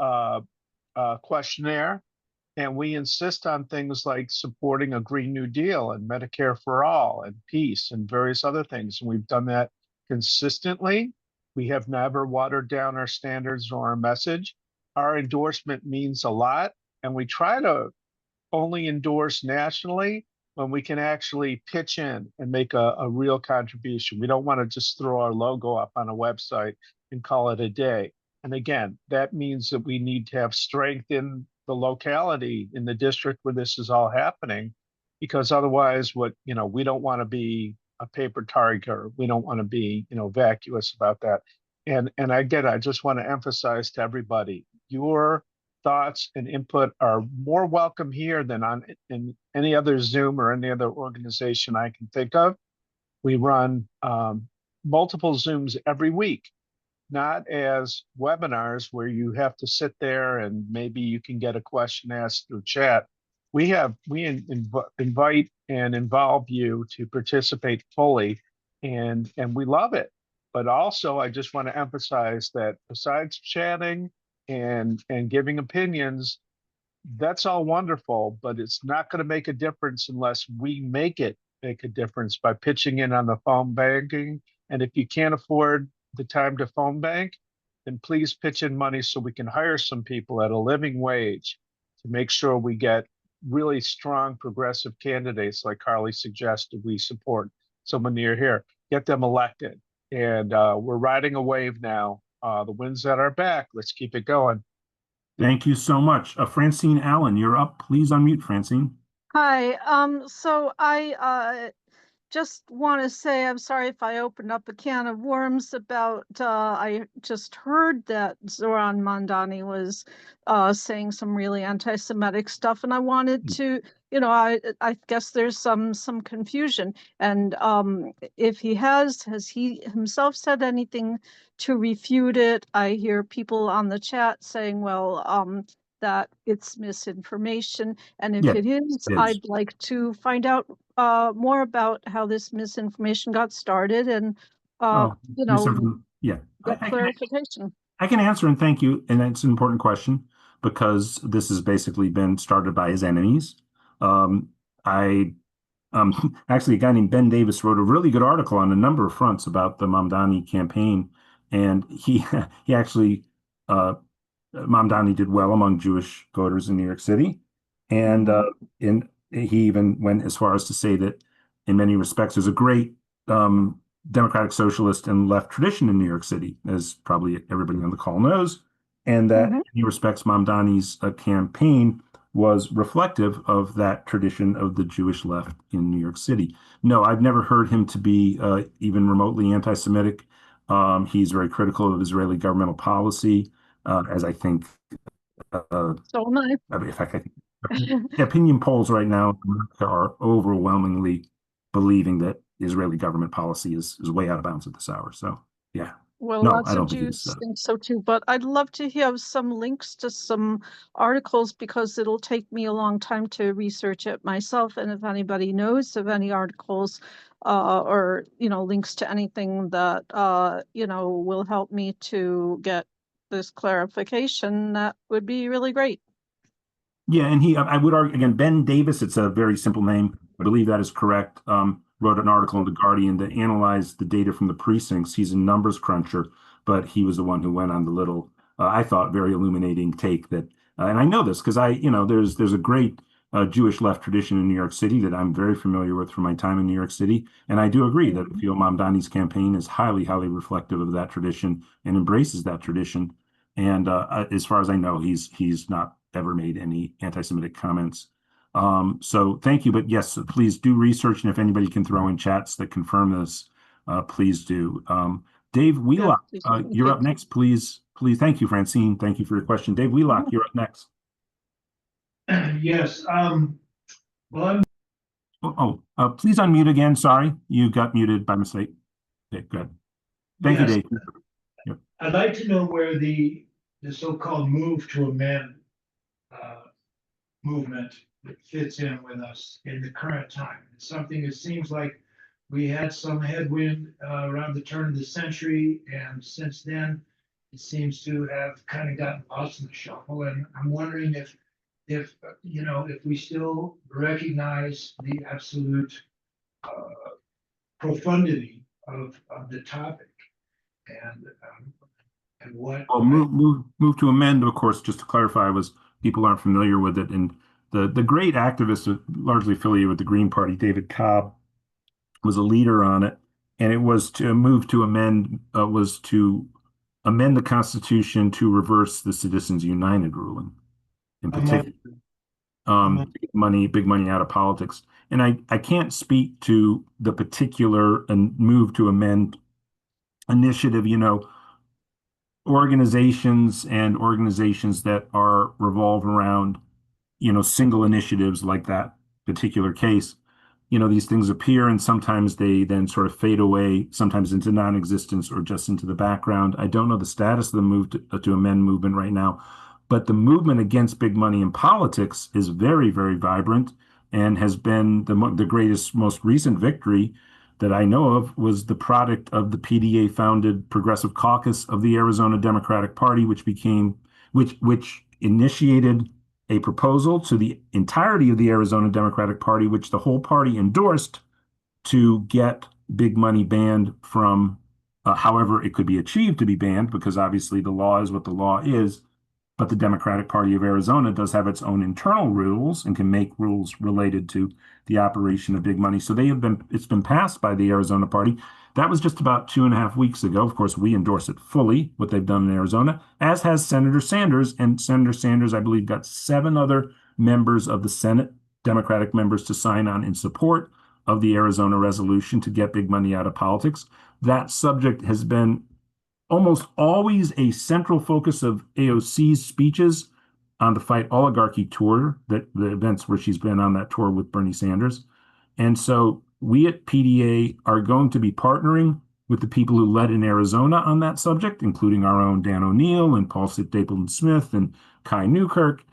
Speaker 3: questionnaire, and we insist on things like supporting a Green New Deal and Medicare for all and peace and various other things. And we've done that consistently. We have never watered down our standards or our message. Our endorsement means a lot, and we try to only endorse nationally when we can actually pitch in and make a real contribution. We don't want to just throw our logo up on a website and call it a day. And again, that means that we need to have strength in the locality, in the district where this is all happening, because otherwise, we don't want to be a paper tiger. We don't want to be, vacuous about that. And again, I just want to emphasize to everybody, your thoughts and input are more welcome here than in any other Zoom or any other organization I can think of. We run multiple Zooms every week, not as webinars where you have to sit there and maybe you can get a question asked through chat. We invite and involve you to participate fully, and we love it. But also, I just want to emphasize that besides chatting and giving opinions, that's all wonderful, but it's not going to make a difference unless we make a difference by pitching in on the phone banking. And if you can't afford the time to phone bank, then please pitch in money so we can hire some people at a living wage to make sure we get really strong progressive candidates like Carly suggested. We support someone near here, get them elected. And we're riding a wave now. The wind's at our back. Let's keep it going.
Speaker 1: Thank you so much. Francine Allen, you're up. Please unmute, Francine.
Speaker 6: Hi. So I just want to say I'm sorry if I opened up a can of worms about I just heard that Zohran Mamdani was saying some really anti-Semitic stuff, and I wanted to, I guess there's some confusion. And if he has he himself said anything to refute it? I hear people on the chat saying, well, that it's misinformation. And if
Speaker 1: Yeah,
Speaker 6: it is,
Speaker 1: it is.
Speaker 6: I'd like to find out more about how this misinformation got started and,
Speaker 1: Yeah,
Speaker 6: get clarification.
Speaker 1: I can answer, and thank you. And it's an important question because this has basically been started by his enemies. I actually, a guy named Ben Davis wrote a really good article on a number of fronts about the Mamdani campaign, and he actually Mamdani did well among Jewish voters in New York City, and he even went as far as to say that in many respects there's a great Democratic Socialist and left tradition in New York City, as probably everybody on the call knows, and that in many respects Mamdani's campaign was reflective of that tradition of the Jewish left in New York City. No, I've never heard him to be even remotely anti-Semitic. He's very critical of Israeli governmental policy, as I think.
Speaker 6: So am I.
Speaker 1: In fact, I think opinion polls right now are overwhelmingly believing that Israeli government policy is way out of bounds at this hour. So, yeah.
Speaker 6: Well,
Speaker 1: No,
Speaker 6: lots
Speaker 1: I don't
Speaker 6: of
Speaker 1: think
Speaker 6: Jews think so too, but I'd love to have some links to some articles because it'll take me a long time to research it myself. And if anybody knows of any articles or, links to anything that, will help me to get this clarification, that would be really great.
Speaker 1: Yeah, and I would argue, again, Ben Davis, it's a very simple name. I believe that is correct. Wrote an article in The Guardian that analyzed the data from the precincts. He's a numbers cruncher, but he was the one who went on the little, I thought, very illuminating take that, and I know this because there's a great Jewish left tradition in New York City that I'm very familiar with from my time in New York City. And I do agree that I feel Mamdani's campaign is highly, highly reflective of that tradition and embraces that tradition. And as far as I know, he's not ever made any anti-Semitic comments. So thank you, but yes, please do research, and if anybody can throw in chats that confirm this, please do. Dave Wheelock, you're up next, please. Thank you, Francine. Thank you for your question. Dave Wheelock, you're up next.
Speaker 7: Yes. Well,
Speaker 1: please unmute again. Sorry, you got muted by mistake. Okay, good. Thank you, Dave. Yep.
Speaker 7: I'd like to know where the so-called move to amend movement that fits in with us in the current time. It's something that seems like we had some headwind around the turn of the century, and since then, it seems to have kind of gotten lost in the shuffle. And I'm wondering if if we still recognize the absolute profundity of the topic and what
Speaker 1: Well, move to amend, of course, just to clarify, was people aren't familiar with it. And the great activist, largely affiliated with the Green Party, David Cobb, was a leader on it. And it was to move to amend, was to amend the Constitution to reverse the Citizens United ruling, in particular, big money out of politics. And I can't speak to the particular and move to amend initiative, organizations that are revolve around, single initiatives like that particular case. These things appear and sometimes they then sort of fade away, sometimes into non-existence or just into the background. I don't know the status of the move to amend movement right now, but the movement against big money in politics is very, very vibrant and has been the greatest, most recent victory that I know of was the product of the PDA founded Progressive Caucus of the Arizona Democratic Party, which initiated a proposal to the entirety of the Arizona Democratic Party, which the whole party endorsed, to get big money banned from, however it could be achieved to be banned, because obviously the law is what the law is. But the Democratic Party of Arizona does have its own internal rules and can make rules related to the operation of big money. So it's been passed by the Arizona party. That was just about 2.5 weeks ago. Of course, we endorse it fully, what they've done in Arizona, as has Senator Sanders. And Senator Sanders, I believe, got 7 other members of the Senate, Democratic members, to sign on in support of the Arizona resolution to get big money out of politics. That subject has been almost always a central focus of AOC's speeches on the Fight Oligarchy tour, the events where she's been on that tour with Bernie Sanders. And so we at PDA are going to be partnering with the people who led in Arizona on that subject, including our own Dan O'Neill and Paul Stapleton Smith and Kai Newkirk,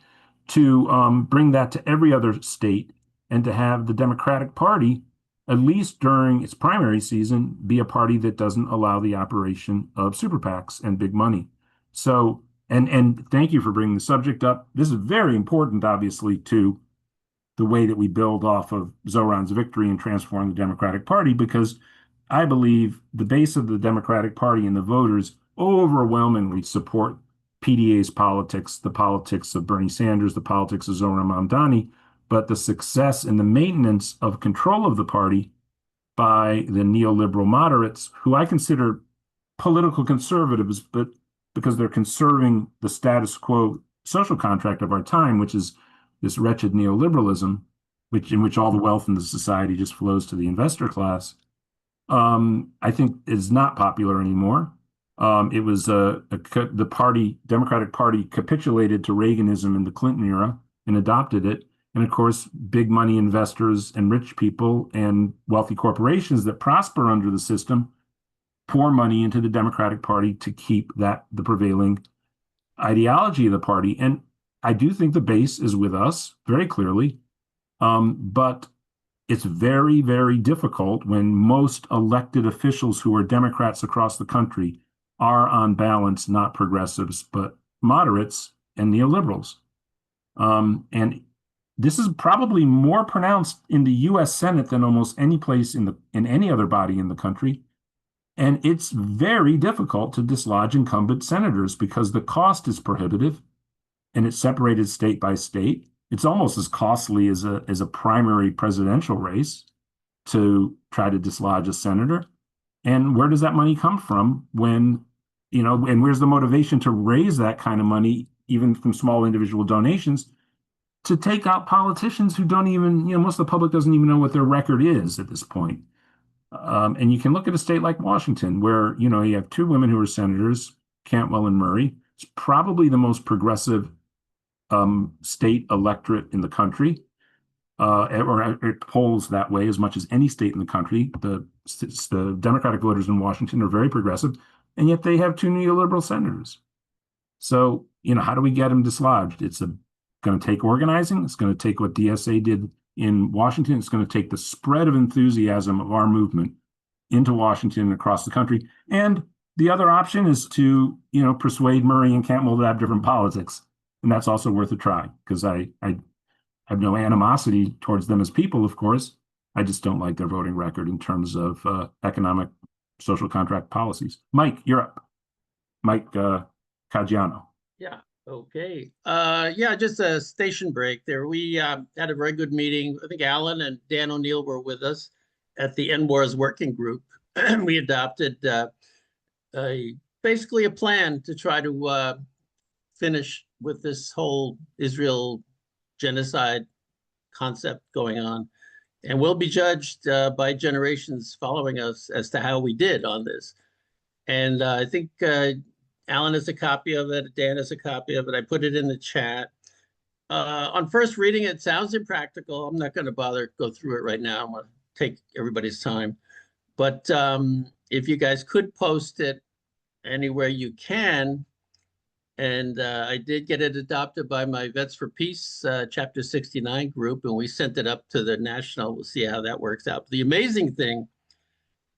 Speaker 1: to bring that to every other state and to have the Democratic Party, at least during its primary season, be a party that doesn't allow the operation of super PACs and big money. So, and thank you for bringing the subject up. This is very important, obviously, to the way that we build off of Zohran's victory and transform the Democratic Party, because I believe the base of the Democratic Party and the voters overwhelmingly support PDA's politics, the politics of Bernie Sanders, the politics of Zohran Mamdani, but the success and the maintenance of control of the party by the neoliberal moderates, who I consider political conservatives, but because they're conserving the status quo social contract of our time, which is this wretched neoliberalism, in which all the wealth in the society just flows to the investor class, I think is not popular anymore. It was the Democratic Party capitulated to Reaganism in the Clinton era and adopted it. And of course, big money investors and rich people and wealthy corporations that prosper under the system pour money into the Democratic Party to keep that the prevailing ideology of the party. And I do think the base is with us very clearly. But it's very, very difficult when most elected officials who are Democrats across the country are on balance not progressives, but moderates and neoliberals. And this is probably more pronounced in the U.S. Senate than almost any place in any other body in the country. And it's very difficult to dislodge incumbent senators because the cost is prohibitive and it's separated state by state. It's almost as costly as a primary presidential race to try to dislodge a senator. And where does that money come from when, and where's the motivation to raise that kind of money, even from small individual donations, to take out politicians who don't even, most of the public doesn't even know what their record is at this point. And you can look at a state like Washington, where, you have 2 women who are senators, Cantwell and Murray. It's probably the most progressive state electorate in the country, or it polls that way as much as any state in the country. The Democratic voters in Washington are very progressive, and yet they have 2 neoliberal senators. So, how do we get them dislodged? It's a going to take organizing. It's going to take what DSA did in Washington. It's going to take the spread of enthusiasm of our movement into Washington and across the country. And the other option is to, persuade Murray and Cantwell to have different politics. And that's also worth a try, because I have no animosity towards them as people, of course. I just don't like their voting record in terms of economic social contract policies. Mike, you're up. Mike Caggiano.
Speaker 8: Yeah. Okay. Yeah, just a station break there. We had a very good meeting. I think Alan and Dan O'Neill were with us at the NWARS working group. We adopted basically a plan to try to finish with this whole Israel genocide concept going on. And we'll be judged by generations following us as to how we did on this. And I think Alan has a copy of it. Dan has a copy of it. I put it in the chat. On first reading, it sounds impractical. I'm not going to bother go through it right now. I'm going to take everybody's time. But if you guys could post it anywhere you can, and I did get it adopted by my Vets for Peace Chapter 69 group, and we sent it up to the national. We'll see how that works out. The amazing thing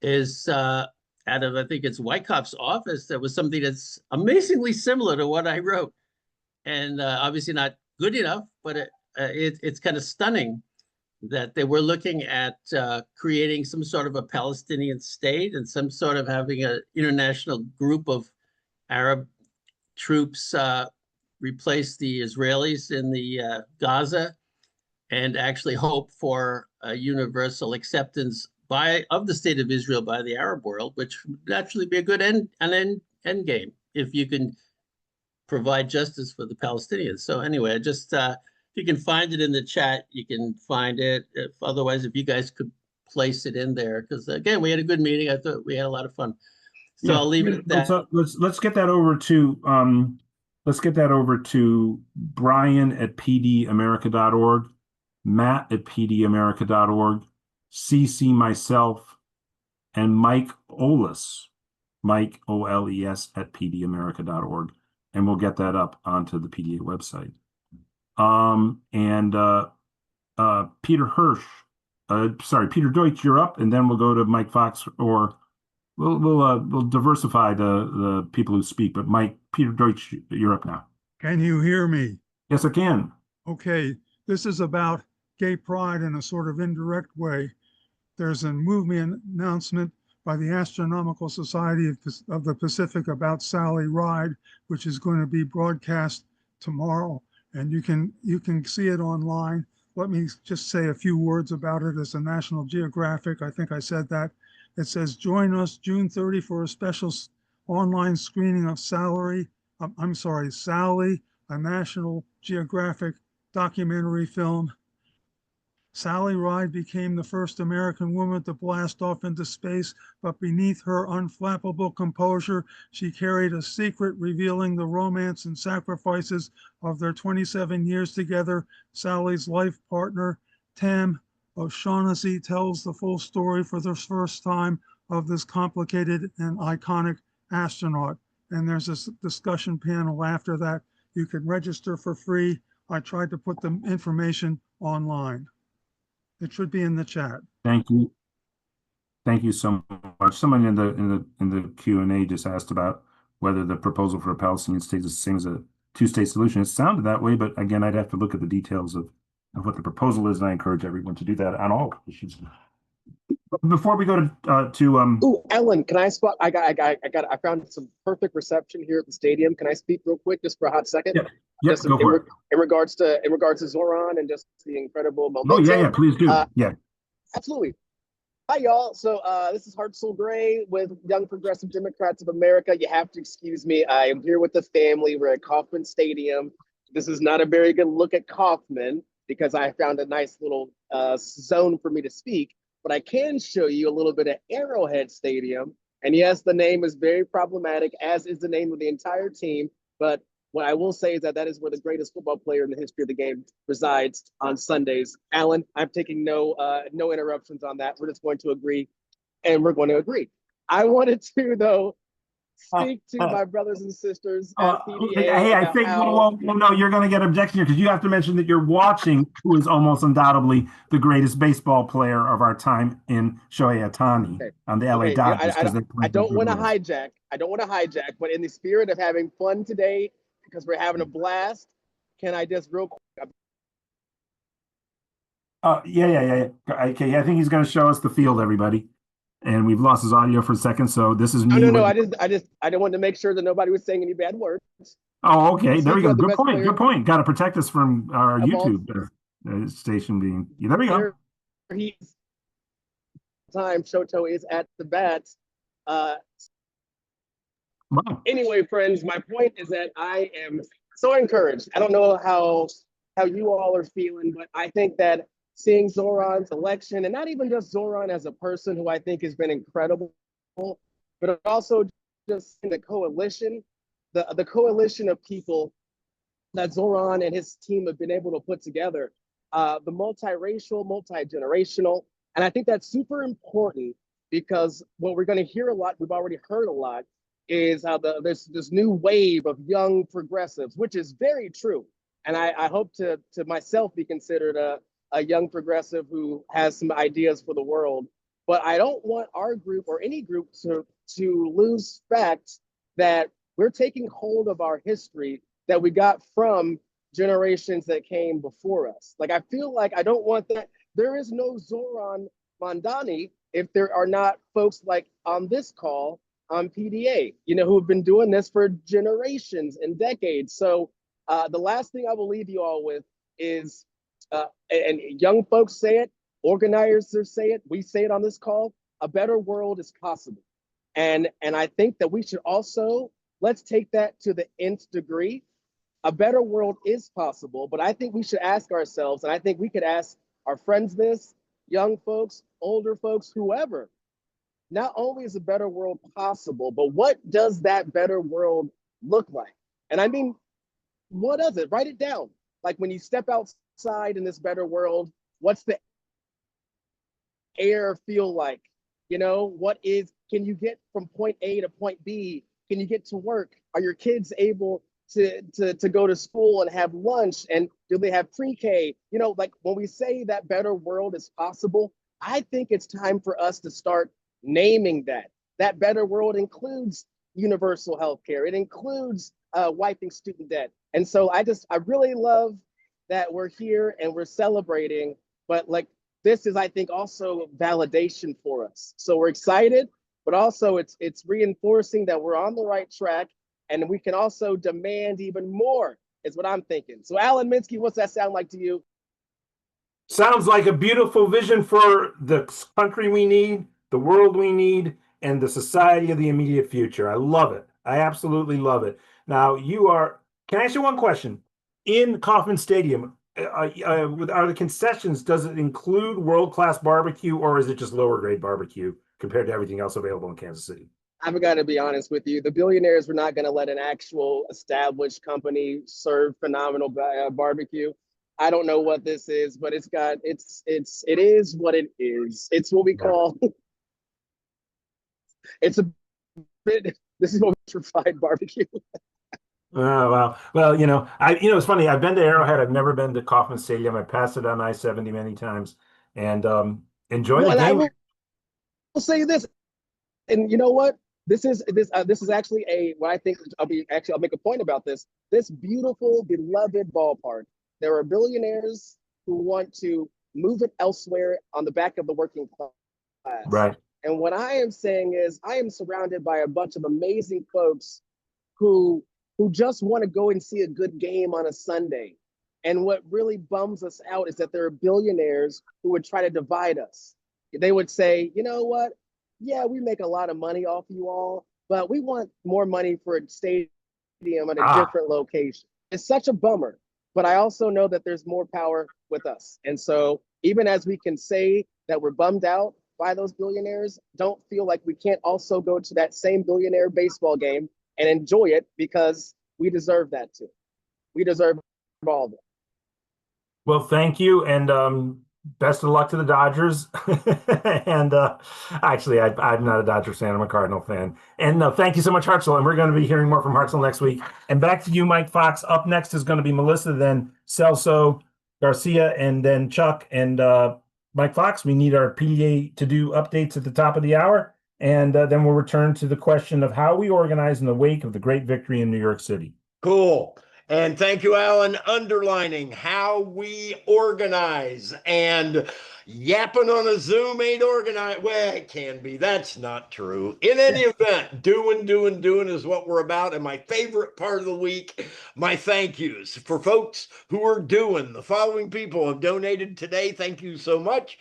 Speaker 8: is out of, I think it's Wyckoff's office, there was something that's amazingly similar to what I wrote. And obviously not good enough, but it's kind of stunning that they were looking at creating some sort of a Palestinian state and some sort of having an international group of Arab troops replace the Israelis in the Gaza, and actually hope for a universal acceptance of the state of Israel by the Arab world, which would actually be a good end game if you can provide justice for the Palestinians. So anyway, just if you can find it in the chat, you can find it. Otherwise, if you guys could place it in there, because again, we had a good meeting. I thought we had a lot of fun. So I'll leave it at that.
Speaker 1: Let's get that over to Brian at pdamerica.org, Matt at pdamerica.org, CC myself, and Mike Oles, Mike Oles at pdamerica.org, and we'll get that up onto the PDA website. Peter Peter Deutsch, you're up, and then we'll go to Mike Fox, or we'll diversify the people who speak. But Peter Deutsch, you're up now.
Speaker 9: Can you hear me?
Speaker 1: Yes, I can.
Speaker 9: Okay, this is about gay pride in a sort of indirect way. There's a movement announcement by the Astronomical Society of the Pacific about Sally Ride, which is going to be broadcast tomorrow, and you can see it online. Let me just say a few words about it. As a National Geographic, I think I said that. It says, join us June 30 for a special online screening of Sally, a National Geographic documentary film. Sally Ride became the first American woman to blast off into space, but beneath her unflappable composure, she carried a secret revealing the romance and sacrifices of their 27 years together. Sally's life partner, Tam O'Shaughnessy, tells the full story for the first time of this complicated and iconic astronaut. And there's a discussion panel after that. You can register for free. I tried to put the information online. It should be in the chat.
Speaker 1: Thank you. Thank you so much. Someone in the Q&A just asked about whether the proposal for a Palestinian state is the same as a two-state solution. It sounded that way, but again, I'd have to look at the details of what the proposal is, and I encourage everyone to do that on all issues. Before we go
Speaker 10: Ooh, Ellen, can I spot? I found some perfect reception here at the stadium. Can I speak real quick, just for a hot second?
Speaker 1: Yeah. Yes, go for it.
Speaker 10: In regards to Zohran and just the incredible momentum.
Speaker 1: Oh yeah, please do. Yeah,
Speaker 10: absolutely. Hi, y'all. So this is Heart Soul Gray with Young Progressive Democrats of America. You have to excuse me. I am here with the family. We're at Kauffman Stadium. This is not a very good look at Kauffman because I found a nice little zone for me to speak. But I can show you a little bit of Arrowhead Stadium. And yes, the name is very problematic, as is the name of the entire team. But what I will say is that is where the greatest football player in the history of the game resides on Sundays. Alan, I'm taking no interruptions on that. We're just going to agree, and we're going to agree. I wanted to, though, speak to my brothers and sisters at
Speaker 1: Hey,
Speaker 10: PDA
Speaker 1: I
Speaker 10: about
Speaker 1: think,
Speaker 10: how
Speaker 1: no, you're going to get objection here because you have to mention that you're watching who is almost undoubtedly the greatest baseball player of our time in Shohei Ohtani
Speaker 10: okay,
Speaker 1: on the LA
Speaker 10: okay,
Speaker 1: Dodgers because they play
Speaker 10: I don't
Speaker 1: good
Speaker 10: want to
Speaker 1: rules.
Speaker 10: hijack. I don't want to hijack, but in the spirit of having fun today, because we're having a blast, can I just real quick?
Speaker 1: Yeah. Okay, I think he's going to show us the field, everybody. And we've lost his audio for a second, so this is me.
Speaker 10: No. I don't want to make sure that nobody was saying any bad words.
Speaker 1: Oh, okay. There we
Speaker 10: Speaking
Speaker 1: go.
Speaker 10: of the
Speaker 1: Good
Speaker 10: best
Speaker 1: point.
Speaker 10: player
Speaker 1: Good point. Got to protect us from our
Speaker 10: of all
Speaker 1: YouTube station being. Yeah, there we go.
Speaker 10: he's time Shoto is at the bats.
Speaker 1: Wow.
Speaker 10: Anyway, friends, my point is that I am so encouraged. I don't know how you all are feeling, but I think that seeing Zohran's election, and not even just Zohran as a person who I think has been incredible, but also just in the coalition, the coalition of people that Zohran and his team have been able to put together, the multiracial, multi-generational, and I think that's super important because what we're going to hear a lot, we've already heard a lot, is how there's this new wave of young progressives, which is very true. And I hope to myself be considered a young progressive who has some ideas for the world. But I don't want our group or any group to lose fact that we're taking hold of our history that we got from generations that came before us. Like, I feel like I don't want that. There is no Zohran Mamdani if there are not folks like on this call on PDA, who have been doing this for generations and decades. So the last thing I will leave you all with is, and young folks say it, organizers say it, we say it on this call, a better world is possible. And I think that we should also, let's take that to the nth degree. A better world is possible, but I think we should ask ourselves, and I think we could ask our friends this, young folks, older folks, whoever, not only is a better world possible, but what does that better world look like? And I mean, what does it? Write it down. Like, when you step outside in this better world, what's the air feel like? Can you get from point A to point B? Can you get to work? Are your kids able to go to school and have lunch? And do they have pre-K? Like, when we say that better world is possible, I think it's time for us to start naming that. That better world includes universal health care. It includes wiping student debt. And so I really love that we're here and we're celebrating, but like, this is, I think, also validation for us. So we're excited, but also it's reinforcing that we're on the right track, and we can also demand even more, is what I'm thinking. So Alan Minsky, what's that sound like to you?
Speaker 1: Sounds like a beautiful vision for the country we need, the world we need, and the society of the immediate future. I love it. I absolutely love it. Now, can I ask you one question? In Kauffman Stadium, are the concessions, does it include world-class barbecue, or is it just lower grade barbecue compared to everything else available in Kansas City?
Speaker 10: I've got to be honest with you. The billionaires were not going to let an actual established company serve phenomenal barbecue. I don't know what this is, but it is what it is. It's what we call, it's a bit, this is what we fried barbecue.
Speaker 1: Oh, wow. Well, it's funny. I've been to Arrowhead. I've never been to Kauffman Stadium. I passed it on I-70 many times and enjoy the
Speaker 10: And I
Speaker 1: game.
Speaker 10: will say this, and you know what? This is actually what I think I'll make a point about this. This beautiful, beloved ballpark. There are billionaires who want to move it elsewhere on the back of the working class.
Speaker 1: Right.
Speaker 10: And what I am saying is, I am surrounded by a bunch of amazing folks who just want to go and see a good game on a Sunday. And what really bums us out is that there are billionaires who would try to divide us. They would say, you know what? Yeah, we make a lot of money off you all, but we want more money for a stadium at a different location. It's such a bummer, but I also know that there's more power with us. And so even as we can say that we're bummed out by those billionaires, don't feel like we can't also go to that same billionaire baseball game and enjoy it, because we deserve that too. We deserve all of it.
Speaker 1: Well, thank you. And Best of luck to the Dodgers. And actually, I'm not a Dodger fan. I'm a Cardinal fan. And thank you so much, Hartzell. And we're going to be hearing more from Hartzell next week. And back to you, Mike Fox. Up next is going to be Melissa, then Celso, Garcia, and then Chuck. And Mike Fox, we need our PDA to do updates at the top of the hour. And then we'll return to the question of how we organize in the wake of the great victory in New York City.
Speaker 2: Cool. And thank you, Alan, underlining how we organize. And yapping on a Zoom ain't organized. Well, it can be. That's not true. In any event, doing is what we're about. And my favorite part of the week, my thank yous for folks who are doing. The following people have donated today. Thank you so much.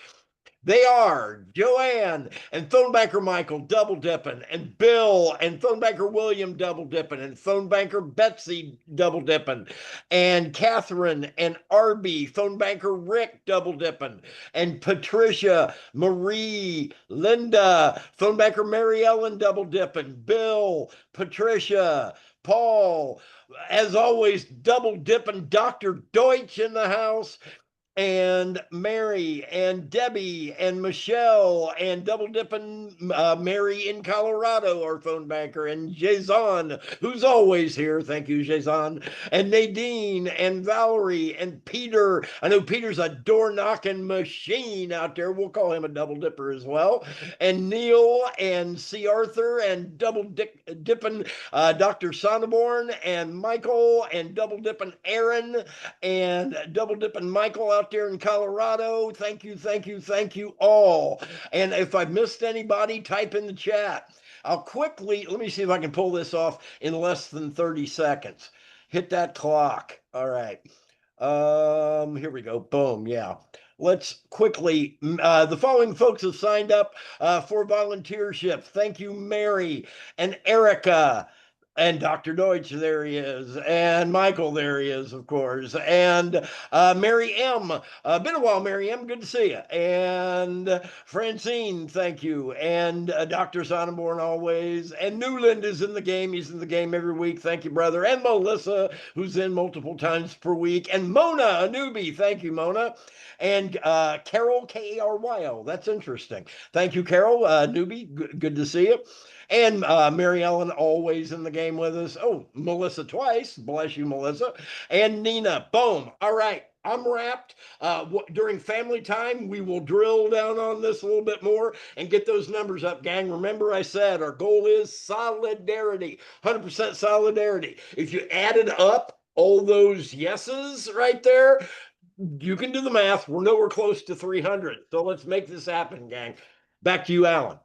Speaker 2: They are Joanne and Phonebanker Michael double dipping, and Bill and Phonebanker William double dipping, and Phonebanker Betsy double dipping, and Catherine and Arby, Phonebanker Rick double dipping, and Patricia, Marie, Linda, Phonebanker Mary Ellen double dipping, Bill, Patricia, Paul, as always, double dipping Dr. Deutsch in the house, and Mary and Debbie and Michelle and double dipping Mary in Colorado, our phone banker, and Jason, who's always here. Thank you, Jason. And Nadine and Valerie and Peter. I know Peter's a door knocking machine out there. We'll call him a double dipper as well. And Neil and C. Arthur and double dipping Dr. Sonneborn and Michael and double dipping Aaron and double dipping Michael out there in Colorado. Thank you all. And if I missed anybody, type in the chat. I'll quickly, let me see if I can pull this off in less than 30 seconds. Hit that clock. All right. Here we go. Boom. Yeah. Let's quickly, the following folks have signed up for volunteership. Thank you, Mary and Erica. And Dr. Deutsch, there he is. And Michael, there he is, of course. And Mary M. Been a while, Mary M. Good to see you. And Francine, thank you. And Dr. Sonnenborn, always. And Newland is in the game. He's in the game every week. Thank you, brother. And Melissa, who's in multiple times per week. And Mona, a newbie. Thank you, Mona. And Carol, K-A-R-Y-O. That's interesting. Thank you, Carol, newbie. Good to see you. And Mary Ellen, always in the game with us. Oh, Melissa twice. Bless you, Melissa. And Nina. Boom. All right. I'm wrapped. During family time, we will drill down on this a little bit more and get those numbers up, gang. Remember, I said our goal is solidarity, 100% solidarity. If you added up all those yeses right there, you can do the math. We're nowhere close to 300. So let's make this happen, gang. Back to you, Alan.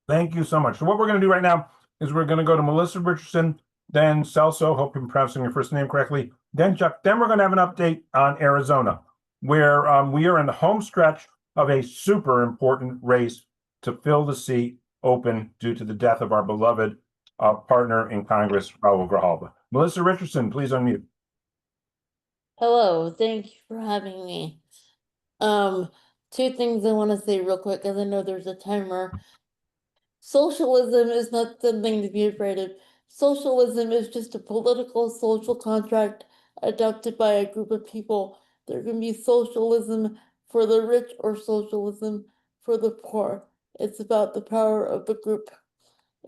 Speaker 1: Thank you so much. So what we're going to do right now is we're going to go to Melissa Richardson, then Celso, hope I'm pronouncing your first name correctly, then Chuck. Then we're going to have an update on Arizona, where we are in the home stretch of a super important race to fill the seat open due to the death of our beloved partner in Congress, Raul Grijalva. Melissa Richardson, please unmute.
Speaker 11: Hello, thank you for having me. Two things I want to say real quick, as I know there's a timer. Socialism is not something to be afraid of. Socialism is just a political social contract adopted by a group of people. There can be socialism for the rich or socialism for the poor. It's about the power of the group.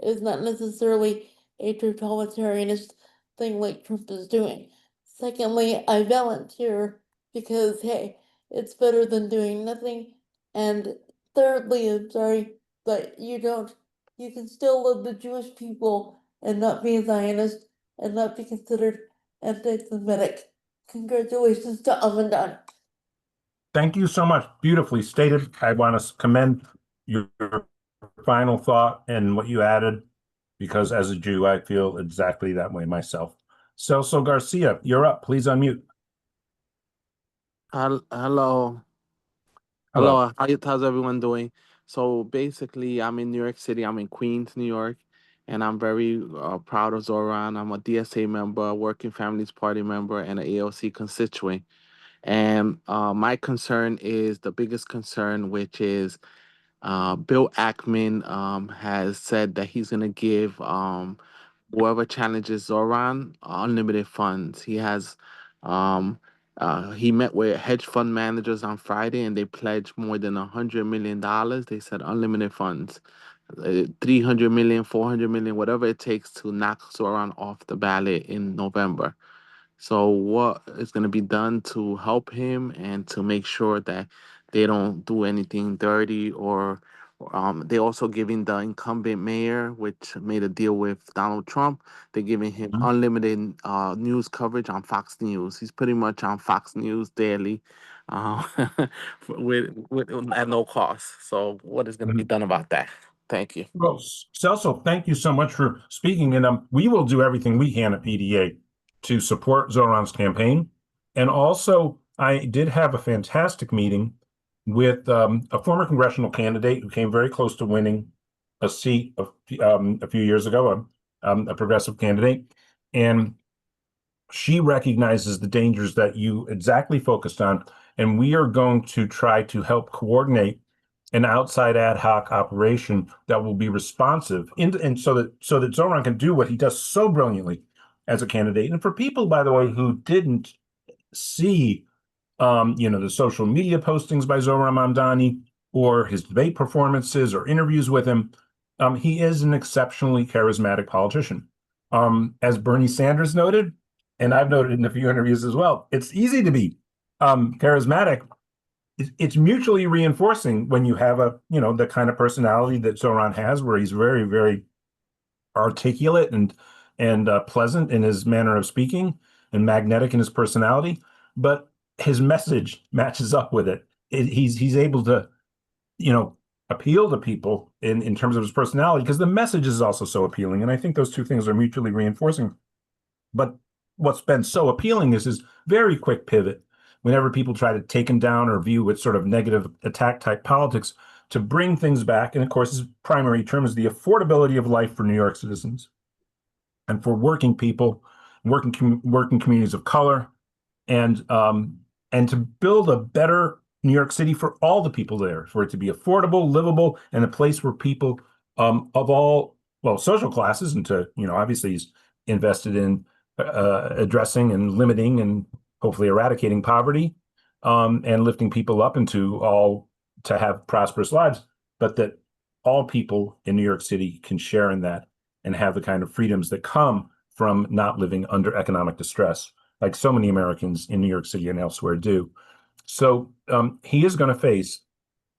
Speaker 11: It is not necessarily a totalitarianist thing like Trump is doing. Secondly, I volunteer because, hey, it's better than doing nothing. And thirdly, I'm sorry, but you can still love the Jewish people and not be a Zionist and not be considered anti-Semitic. Congratulations to Mamdani.
Speaker 1: Thank you so much. Beautifully stated. I want to commend your final thought and what you added, because as a Jew, I feel exactly that way myself. Celso Garcia, you're up. Please unmute.
Speaker 12: Hello. How's everyone doing? So basically, I'm in New York City. I'm in Queens, New York, and I'm very proud of Zohran. I'm a DSA member, Working Families Party member, and an AOC constituent. And my concern is the biggest concern, which is Bill Ackman has said that he's going to give whoever challenges Zohran unlimited funds. He has He met with hedge fund managers on Friday, and they pledged more than $100 million. They said unlimited funds, 300 million, 400 million, whatever it takes to knock Zoran off the ballot in November. So what is going to be done to help him and to make sure that they don't do anything dirty, or they also giving the incumbent mayor, which made a deal with Donald Trump, they're giving him unlimited news coverage on Fox News. He's pretty much on Fox News daily, uh, with at no cost. So what is going to be done about that? Thank you.
Speaker 1: Well, Celso, thank you so much for speaking. And we will do everything we can at PDA to support Zoran's campaign. And also, I did have a fantastic meeting with a former congressional candidate who came very close to winning a seat a few years ago, a progressive candidate. And she recognizes the dangers that you exactly focused on. And we are going to try to help coordinate an outside ad hoc operation that will be responsive and so that Zoran can do what he does so brilliantly as a candidate. And for people, by the way, who didn't see the social media postings by Zohran Mamdani or his debate performances or interviews with him, he is an exceptionally charismatic politician. As Bernie Sanders noted, and I've noted in a few interviews as well, it's easy to be charismatic. It's mutually reinforcing when you have the kind of personality that Zoran has, where he's very, very articulate and pleasant in his manner of speaking and magnetic in his personality, but his message matches up with it. He's able to, appeal to people in terms of his personality, because the message is also so appealing. And I think those two things are mutually reinforcing. But what's been so appealing is his very quick pivot whenever people try to take him down or view with sort of negative attack type politics, to bring things back. And of course, his primary term is the affordability of life for New York citizens and for working people, working communities of color, and to build a better New York City for all the people there, for it to be affordable, livable, and a place where people of all, social classes, and to, obviously he's invested in addressing and limiting and hopefully eradicating poverty, and lifting people up to have prosperous lives, but that all people in New York City can share in that and have the kind of freedoms that come from not living under economic distress, like so many Americans in New York City and elsewhere do. So he is going to face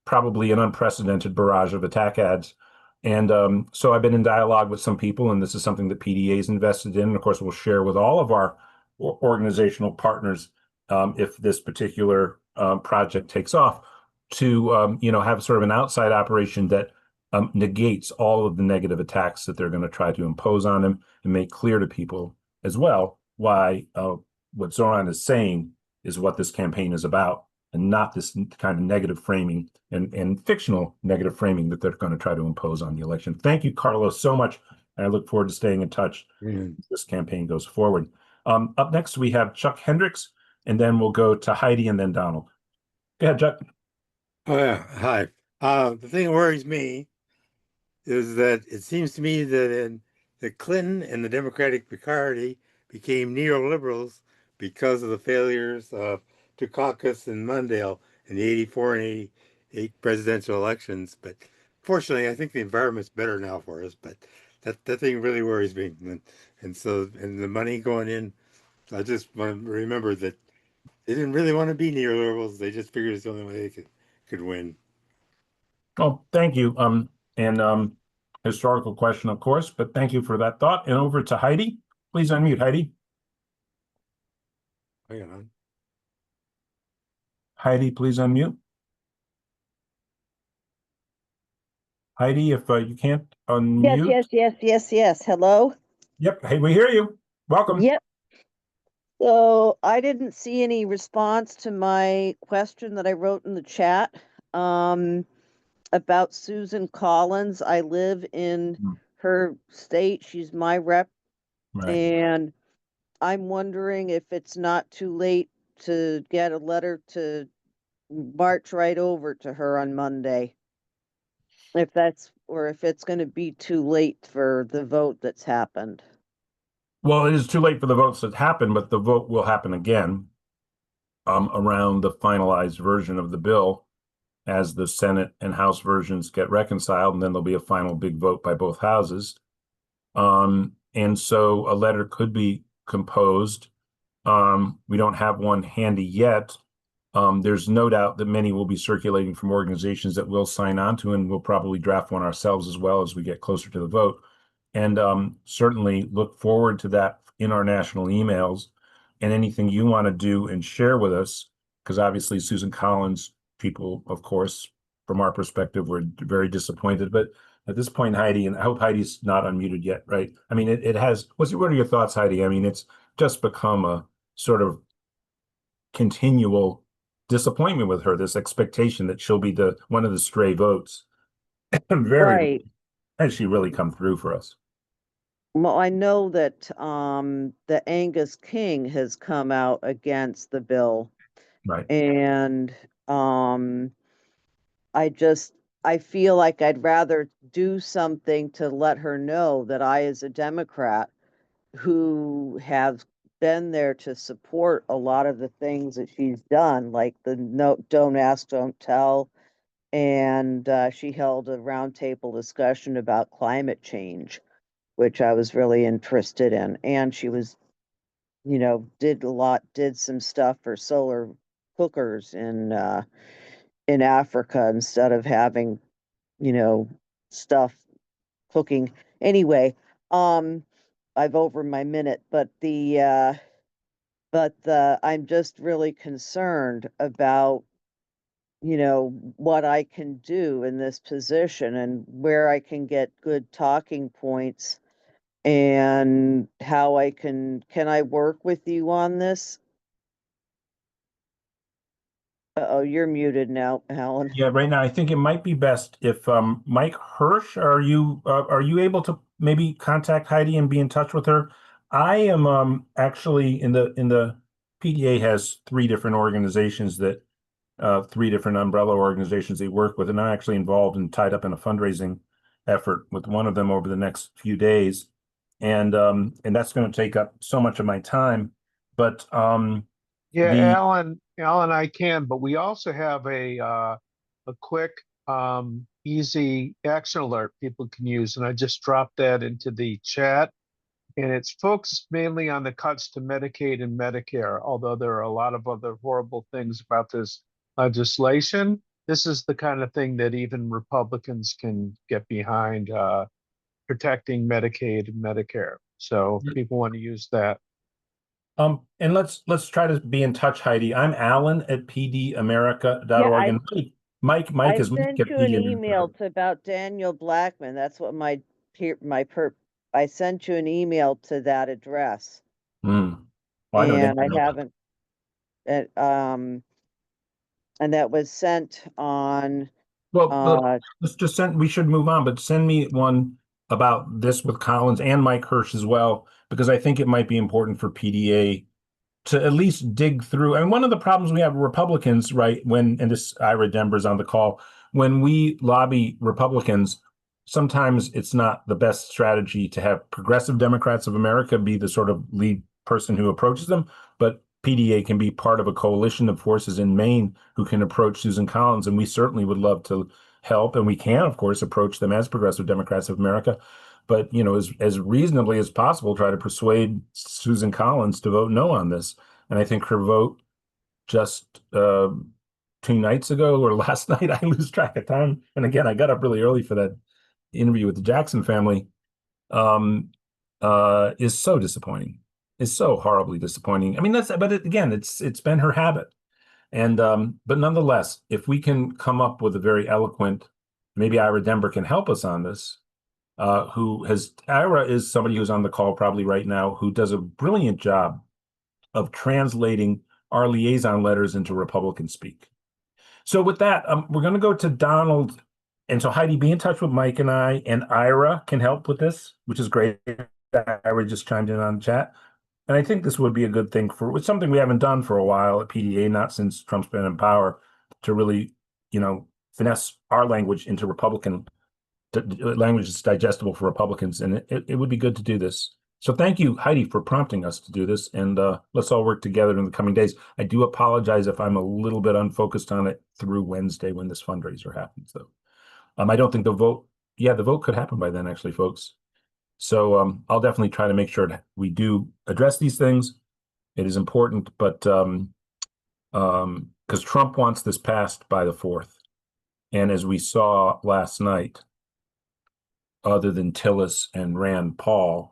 Speaker 1: probably an unprecedented barrage of attack ads. And so I've been in dialogue with some people, and this is something that PDA is invested in. And of course, we'll share with all of our organizational partners if this particular project takes off, to have sort of an outside operation that negates all of the negative attacks that they're going to try to impose on him, and make clear to people as well why what Zoran is saying is what this campaign is about, and not this kind of negative framing and fictional negative framing that they're going to try to impose on the election. Thank you, Carlos, so much. And I look forward to staying in touch as this campaign goes forward. Up next, we have Chuck Hendricks, and then we'll go to Heidi and then Donald. Go ahead, Chuck.
Speaker 13: Oh, yeah. Hi. The thing that worries me is that it seems to me that Clinton and the Democratic Party became neoliberals because of the failures of Dukakis and Mondale in the 84 and 88 presidential elections. But fortunately, I think the environment's better now for us. But that thing really worries me. And the money going in, I just want to remember that they didn't really want to be neoliberals. They just figured it's the only way they could win.
Speaker 1: Oh, thank you. Historical question, of course, but thank you for that thought. And over to Heidi. Please unmute, Heidi.
Speaker 13: Hang on.
Speaker 1: Heidi, please unmute. Heidi, if you can't unmute.
Speaker 14: Yes. Hello?
Speaker 1: Yep. Hey, we hear you. Welcome.
Speaker 14: Yep. So I didn't see any response to my question that I wrote in the chat about Susan Collins. I live in her state. She's my rep.
Speaker 1: Right.
Speaker 14: And I'm wondering if it's not too late to get a letter to march right over to her on Monday. If it's going to be too late for the vote that's happened.
Speaker 1: Well, it is too late for the votes that happen, but the vote will happen again. around the finalized version of the bill as the Senate and House versions get reconciled, and then there'll be a final big vote by both houses. And so a letter could be composed. We don't have one handy yet. There's no doubt that many will be circulating from organizations that we'll sign on to, and we'll probably draft one ourselves as well as we get closer to the vote. And certainly look forward to that in our national emails, and anything you want to do and share with us, because obviously Susan Collins, people, of course, from our perspective, were very disappointed. But at this point, Heidi, and I hope Heidi's not unmuted yet, right? I mean, it has, what are your thoughts, Heidi? I mean, it's just become a sort of continual disappointment with her, this expectation that she'll be the one of the stray votes. Very,
Speaker 14: Right.
Speaker 1: has she really come through for us?
Speaker 14: Well, I know that the Angus King has come out against the bill,
Speaker 1: Right.
Speaker 14: and I feel like I'd rather do something to let her know that I, as a Democrat who have been there to support a lot of the things that she's done, like the no, don't ask, don't tell, and she held a roundtable discussion about climate change, which I was really interested in. And she was, did some stuff for solar cookers in Africa instead of having, stuff cooking. Anyway, I've over my minute, but I'm just really concerned about, what I can do in this position and where I can get good talking points and how can I work with you on this? Uh-oh, you're muted now, Alan.
Speaker 1: Yeah, right now I think it might be best if Mike Hirsch, are you able to maybe contact Heidi and be in touch with her? I am actually in the PDA has three different organizations that three different umbrella organizations they work with, and I'm actually involved and tied up in a fundraising effort with one of them over the next few days, and that's going to take up so much of my time. But
Speaker 3: Yeah,
Speaker 1: the
Speaker 3: Alan, I can, but we also have a quick, easy action alert people can use, and I just dropped that into the chat. And it's focused mainly on the cuts to Medicaid and Medicare, although there are a lot of other horrible things about this legislation. This is the kind of thing that even Republicans can get behind, protecting Medicaid and Medicare. So if people want to use that.
Speaker 1: And let's try to be in touch, Heidi. I'm Alan at pdamerica.org,
Speaker 14: Yeah,
Speaker 1: and Mike
Speaker 14: I
Speaker 1: is Mike
Speaker 14: sent
Speaker 1: at
Speaker 14: you an
Speaker 1: PD
Speaker 14: email
Speaker 1: America.
Speaker 14: about Daniel Blackman. That's what I sent you an email to that address.
Speaker 1: Well, I know
Speaker 14: And I
Speaker 1: Dan.
Speaker 14: haven't, and that was sent on,
Speaker 1: Well, let's just send. We should move on, but send me one about this with Collins and Mike Hirsch as well, because I think it might be important for PDA to at least dig through. And one of the problems we have with Republicans, right, and this Ira Denver's on the call, when we lobby Republicans, sometimes it's not the best strategy to have progressive Democrats of America be the sort of lead person who approaches them, but PDA can be part of a coalition of forces in Maine who can approach Susan Collins, and we certainly would love to help, and we can, of course, approach them as progressive Democrats of America, but as reasonably as possible, try to persuade Susan Collins to vote no on this. And I think her vote just 2 nights ago or last night, I lose track of time. And again, I got up really early for that interview with the Jackson family, is so disappointing. Is so horribly disappointing. I mean, again, it's been her habit. And but nonetheless, if we can come up with a very eloquent, maybe Ira Denver can help us on this. Ira is somebody who's on the call probably right now who does a brilliant job of translating our liaison letters into Republican speak. So with that, we're going to go to Donald. And so Heidi, be in touch with Mike and I, and Ira can help with this, which is great. Ira just chimed in on the chat. And I think this would be a good thing it's something we haven't done for a while at PDA, not since Trump's been in power, to really, finesse our language into Republican language that's digestible for Republicans. And it would be good to do this. So thank you, Heidi, for prompting us to do this, and let's all work together in the coming days. I do apologize if I'm a little bit unfocused on it through Wednesday when this fundraiser happens, though. I don't think the vote could happen by then, actually, folks. So I'll definitely try to make sure that we do address these things. It is important, but because Trump wants this passed by the 4th. And as we saw last night, other than Tillis and Rand Paul,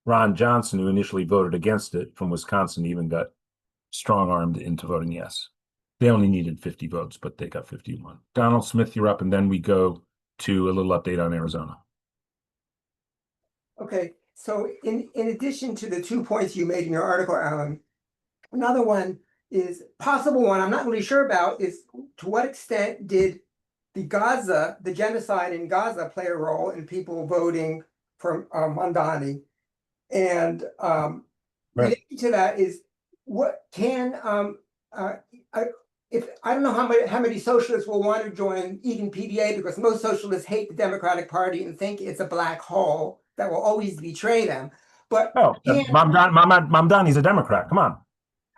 Speaker 1: Ron Johnson, who initially voted against it from Wisconsin, even got strong-armed into voting yes. They only needed 50 votes, but they got 51. Donald Smith, you're up, and then we go to a little update on Arizona.
Speaker 15: Okay, so in addition to the 2 points you made in your article, Alan, another one is possible one I'm not really sure about is to what extent did the genocide in Gaza play a role in people voting for Mamdani? And related to that is what can if I don't know how many socialists will want to join even PDA, because most socialists hate the Democratic Party and think it's a black hole that will always betray them. But
Speaker 1: Mamdani's a Democrat. Come on.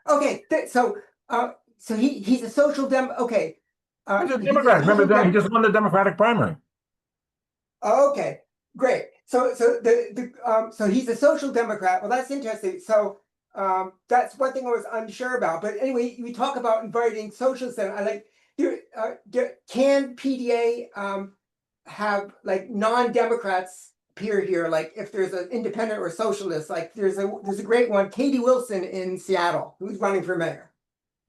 Speaker 15: Okay, so he's a social okay.
Speaker 1: He's a Democrat. Remember that he just won the Democratic primary.
Speaker 15: Okay, great. So so he's a social democrat. Well, that's interesting. So that's one thing I was unsure about. But anyway, we talk about inviting socialists. And I like, can PDA have like non-Democrats appear here? Like if there's an independent or socialist, like there's a great one, Katie Wilson in Seattle, who's running for mayor.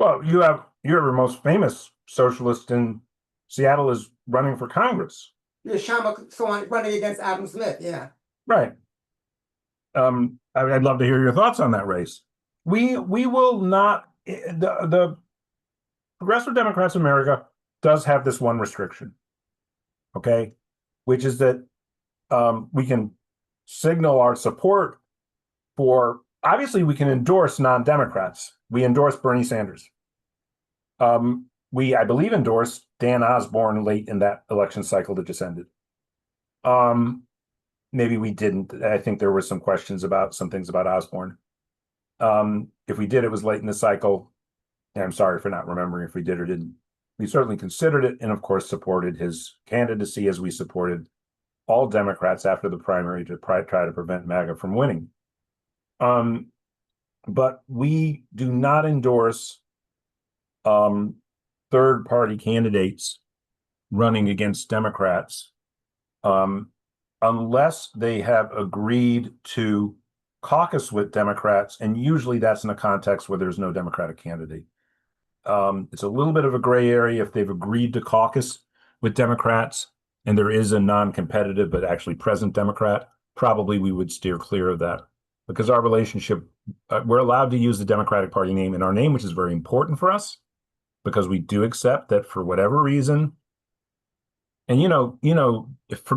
Speaker 1: Well, your most famous socialist in Seattle is running for Congress.
Speaker 15: Yeah, Shama Sawant running against Adam Smith. Yeah.
Speaker 1: Right. I'd love to hear your thoughts on that race. We will not. The Progressive Democrats of America does have this one restriction, okay, which is that we can signal our support for. Obviously, we can endorse non-Democrats. We endorse Bernie Sanders. I believe, endorsed Dan Osborne late in that election cycle that just ended. Maybe we didn't. I think there were some questions about some things about Osborne. If we did, it was late in the cycle. And I'm sorry for not remembering if we did or didn't. We certainly considered it and, of course, supported his candidacy as we supported all Democrats after the primary to try to prevent MAGA from winning. But we do not endorse third-party candidates running against Democrats unless they have agreed to caucus with Democrats, and usually that's in a context where there's no Democratic candidate. It's a little bit of a gray area if they've agreed to caucus with Democrats and there is a non-competitive but actually present Democrat. Probably we would steer clear of that because our relationship, we're allowed to use the Democratic Party name in our name, which is very important for us because we do accept that for whatever reason. And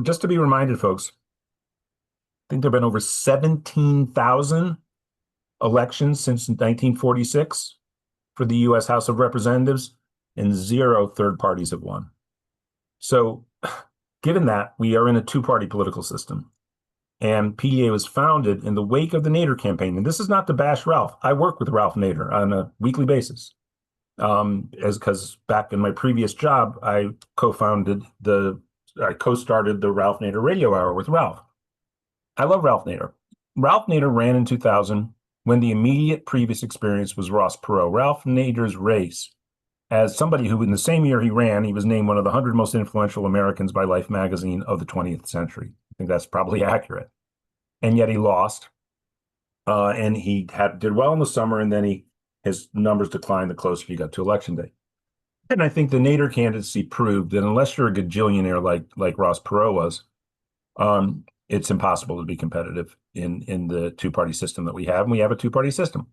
Speaker 1: just to be reminded, folks, I think there have been over 17,000 elections since 1946 for the U.S. House of Representatives, and 0 third parties have won. So given that, we are in a two-party political system. And PDA was founded in the wake of the Nader campaign. And this is not to bash Ralph. I work with Ralph Nader on a weekly basis. Because back in my previous job, I co-started the Ralph Nader Radio Hour with Ralph. I love Ralph Nader. Ralph Nader ran in 2000 when the immediate previous experience was Ross Perot. Ralph Nader's race, as somebody who in the same year he ran, he was named one of the 100 most influential Americans by Life magazine of the 20th century. I think that's probably accurate. And yet he lost. And he did well in the summer, and then his numbers declined the closer he got to election day. And I think the Nader candidacy proved that unless you're a gajillionaire like Ross Perot was, it's impossible to be competitive in the two-party system that we have. And we have a two-party system.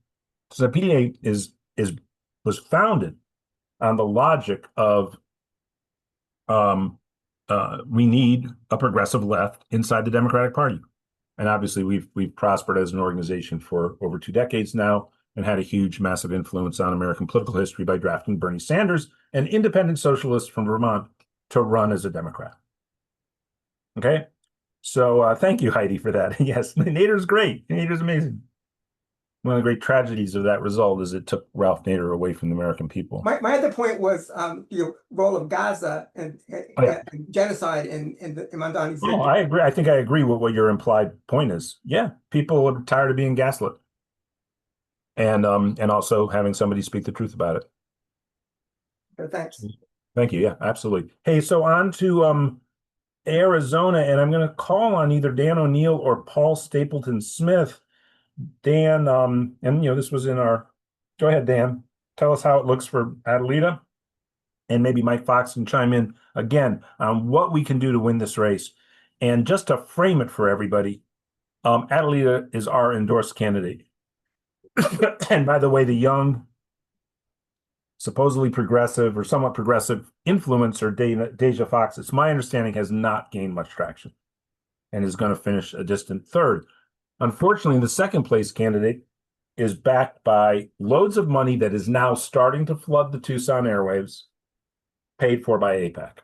Speaker 1: So the PDA was founded on the logic of we need a progressive left inside the Democratic Party. And obviously we've prospered as an organization for over 2 decades now and had a huge, massive influence on American political history by drafting Bernie Sanders, an independent socialist from Vermont, to run as a Democrat. Okay? So thank you, Heidi, for that. Yes, Nader's great. Nader's amazing. One of the great tragedies of that result is it took Ralph Nader away from the American people.
Speaker 15: My other point was the role of Gaza and genocide in Mamdani's.
Speaker 1: Oh, I agree. I think I agree with what your implied point is. Yeah, people are tired of being gaslit, and also having somebody speak the truth about it.
Speaker 15: Thanks.
Speaker 1: Thank you. Yeah, absolutely. Hey, so on to Arizona, and I'm going to call on either Dan O'Neill or Paul Stapleton Smith. Dan, and this was in our. Go ahead, Dan. Tell us how it looks for Adelita, and maybe Mike Fox can chime in again on what we can do to win this race. And just to frame it for everybody, Adelita is our endorsed candidate. And by the way, the young, supposedly progressive or somewhat progressive influencer, Deja Fox, it's my understanding, has not gained much traction and is going to finish a distant third. Unfortunately, the second place candidate is backed by loads of money that is now starting to flood the Tucson airwaves, paid for by AIPAC.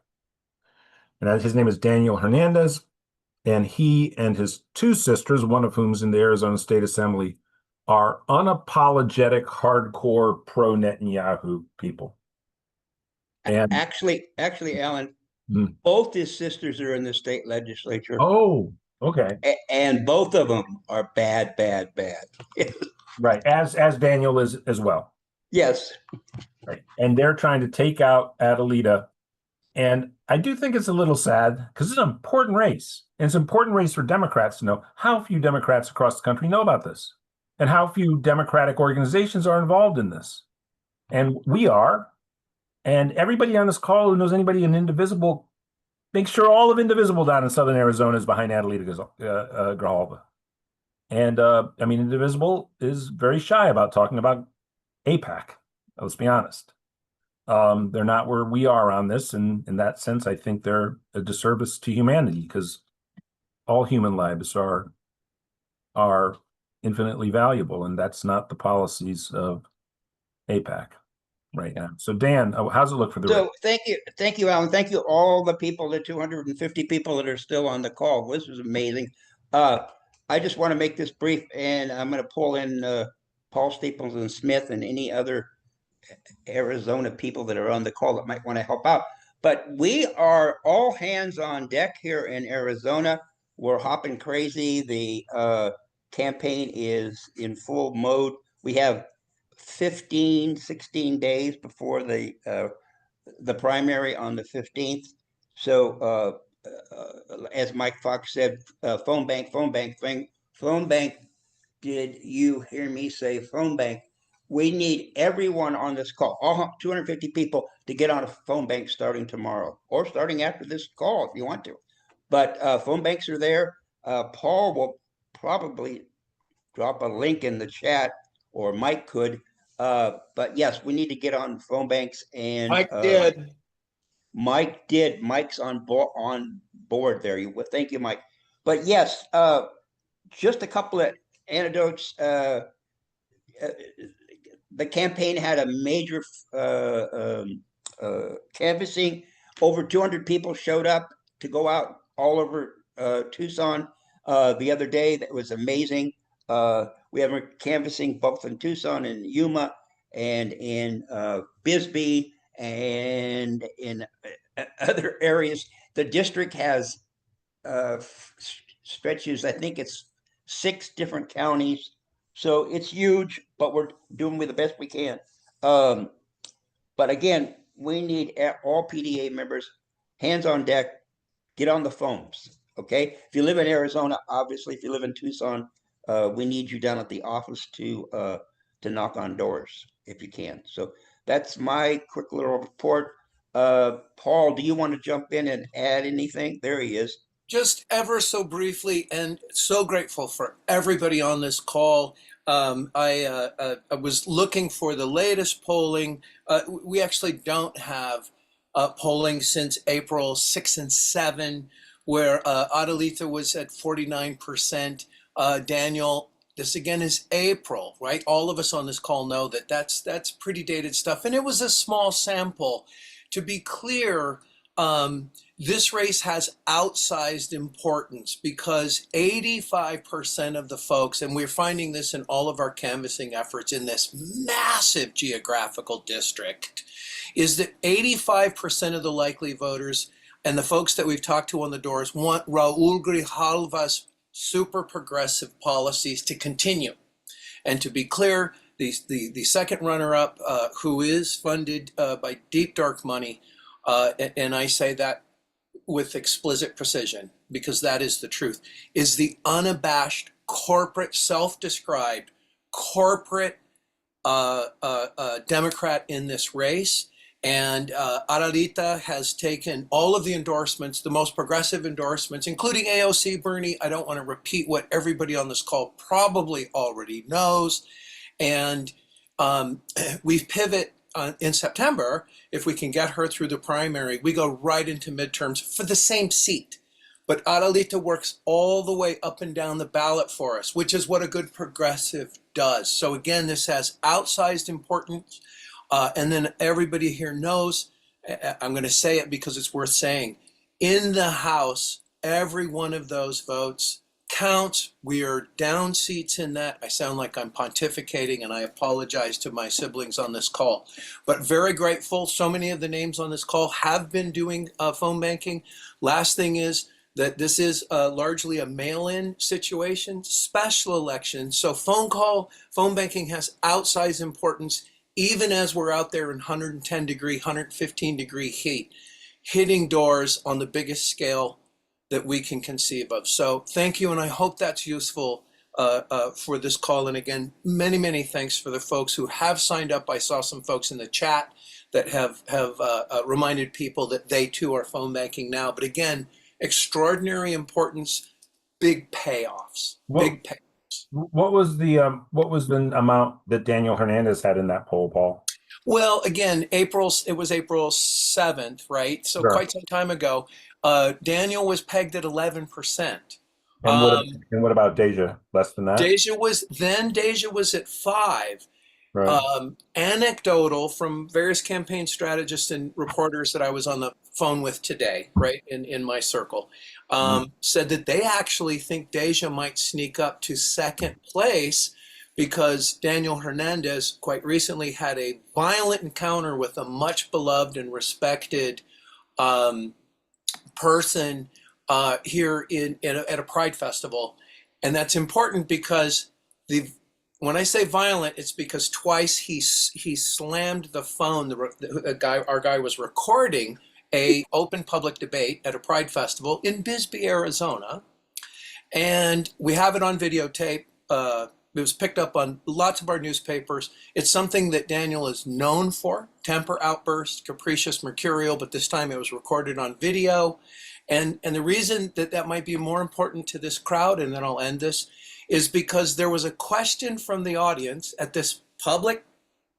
Speaker 1: And his name is Daniel Hernandez, and he and his two sisters, one of whom's in the Arizona State Assembly, are unapologetic, hardcore pro-Netanyahu people. And
Speaker 16: actually, Alan, both his sisters are in the state legislature.
Speaker 1: Oh, okay.
Speaker 16: And both of them are bad.
Speaker 1: Right, as Daniel is as well.
Speaker 16: Yes.
Speaker 1: Right. And they're trying to take out Adelita. And I do think it's a little sad because it's an important race. And it's an important race for Democrats to know. How few Democrats across the country know about this? And how few Democratic organizations are involved in this? And we are. And everybody on this call who knows anybody in Indivisible, make sure all of Indivisible down in Southern Arizona is behind Adelita Grijalva. And Indivisible is very shy about talking about AIPAC. Let's be honest. They're not where we are on this. And in that sense, I think they're a disservice to humanity because all human lives are infinitely valuable. And that's not the policies of AIPAC right now. So Dan, how's it look for the race?
Speaker 16: Thank you, Alan. Thank you all the people, the 250 people that are still on the call. This was amazing. I just want to make this brief, and I'm going to pull in Paul Stapleton Smith and any other Arizona people that are on the call that might want to help out. But we are all hands on deck here in Arizona. We're hopping crazy. The campaign is in full mode. We have 16 days before the primary on the 15th. So as Mike Fox said, phone bank. Did you hear me say phone bank? We need everyone on this call, all 250 people, to get on a phone bank starting tomorrow or starting after this call if you want to. But phone banks are there. Paul will probably drop a link in the chat, or Mike could. But yes, we need to get on phone banks. And
Speaker 2: Mike did.
Speaker 16: Mike did. Mike's on board there. Thank you, Mike. But yes, just a couple of anecdotes. The campaign had a major canvassing. Over 200 people showed up to go out all over Tucson the other day. That was amazing. We have canvassing both in Tucson and Yuma and in Bisbee and in other areas. The district has stretches, I think it's 6 different counties. So it's huge, but we're doing the best we can. But again, we need all PDA members, hands on deck, get on the phones, okay? If you live in Arizona, obviously, if you live in Tucson, we need you down at the office to knock on doors if you can. So that's my quick little report. Paul, do you want to jump in and add anything? There he is.
Speaker 17: Just ever so briefly, and so grateful for everybody on this call. I was looking for the latest polling. We actually don't have polling since April 6 and 7, where Adelita was at 49%. Daniel, this again is April, right? All of us on this call know that that's pretty dated stuff. And it was a small sample. To be clear, This race has outsized importance because 85% of the folks, and we're finding this in all of our canvassing efforts in this massive geographical district, is that 85% of the likely voters and the folks that we've talked to on the doors want Raul Grijalva's super progressive policies to continue. And to be clear, the second runner-up, who is funded by deep dark money, and I say that with explicit precision because that is the truth, is the unabashed corporate, self-described corporate Democrat in this race. And Aralita has taken all of the endorsements, the most progressive endorsements, including AOC, Bernie. I don't want to repeat what everybody on this call probably already knows. And we pivot in September. If we can get her through the primary, we go right into midterms for the same seat. But Aralita works all the way up and down the ballot for us, which is what a good progressive does. So again, this has outsized importance. And then everybody here knows, I'm going to say it because it's worth saying, in the House, every one of those votes counts. We are down seats in that. I sound like I'm pontificating, and I apologize to my siblings on this call, but very grateful. So many of the names on this call have been doing phone banking. Last thing is that this is largely a mail-in situation, special election. So phone banking has outsized importance, even as we're out there in 110 degree, 115 degree heat, hitting doors on the biggest scale that we can conceive of. So thank you, and I hope that's useful for this call. And again, many, many thanks for the folks who have signed up. I saw some folks in the chat that have reminded people that they too are phone banking now. But again, extraordinary importance, big payoffs, big payoffs.
Speaker 1: What was the amount that Daniel Hernandez had in that poll, Paul?
Speaker 17: Well, again, it was April 7th, right? So
Speaker 1: Sure.
Speaker 17: quite some time ago. Daniel was pegged at 11%.
Speaker 1: And what about Deja? Less than that?
Speaker 17: Deja was at 5%.
Speaker 1: Right.
Speaker 17: Anecdotal from various campaign strategists and reporters that I was on the phone with today, right, in my circle, said that they actually think Deja might sneak up to second place because Daniel Hernandez quite recently had a violent encounter with a much beloved and respected person here at a Pride festival. And that's important because when I say violent, it's because twice he slammed the phone. Our guy was recording a open public debate at a Pride festival in Bisbee, Arizona, and we have it on videotape. It was picked up on lots of our newspapers. It's something that Daniel is known for: temper outbursts, capricious, mercurial. But this time it was recorded on video, and the reason that might be more important to this crowd, and then I'll end this, is because there was a question from the audience at this public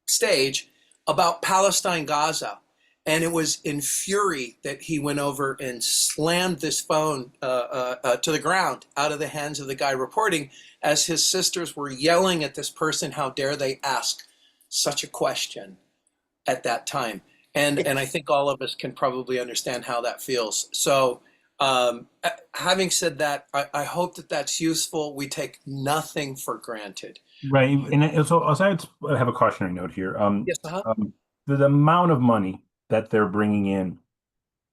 Speaker 17: stage about Palestine, Gaza. And it was in fury that he went over and slammed this phone to the ground out of the hands of the guy reporting, as his sisters were yelling at this person, how dare they ask such a question at that time. And I think all of us can probably understand how that feels. So having said that, I hope that that's useful. We take nothing for granted.
Speaker 1: Right. And so I have a cautionary note here.
Speaker 17: Yes,
Speaker 1: the amount of money that they're bringing in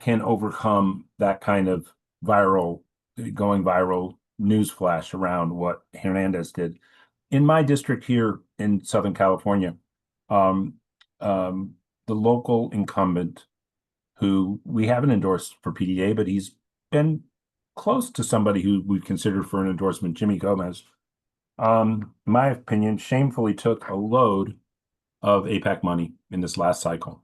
Speaker 1: can overcome that kind of going viral news flash around what Hernandez did. In my district here in Southern California, the local incumbent, who we haven't endorsed for PDA, but he's been close to somebody who we've considered for an endorsement, Jimmy Gomez, in my opinion, shamefully took a load of AIPAC money in this last cycle.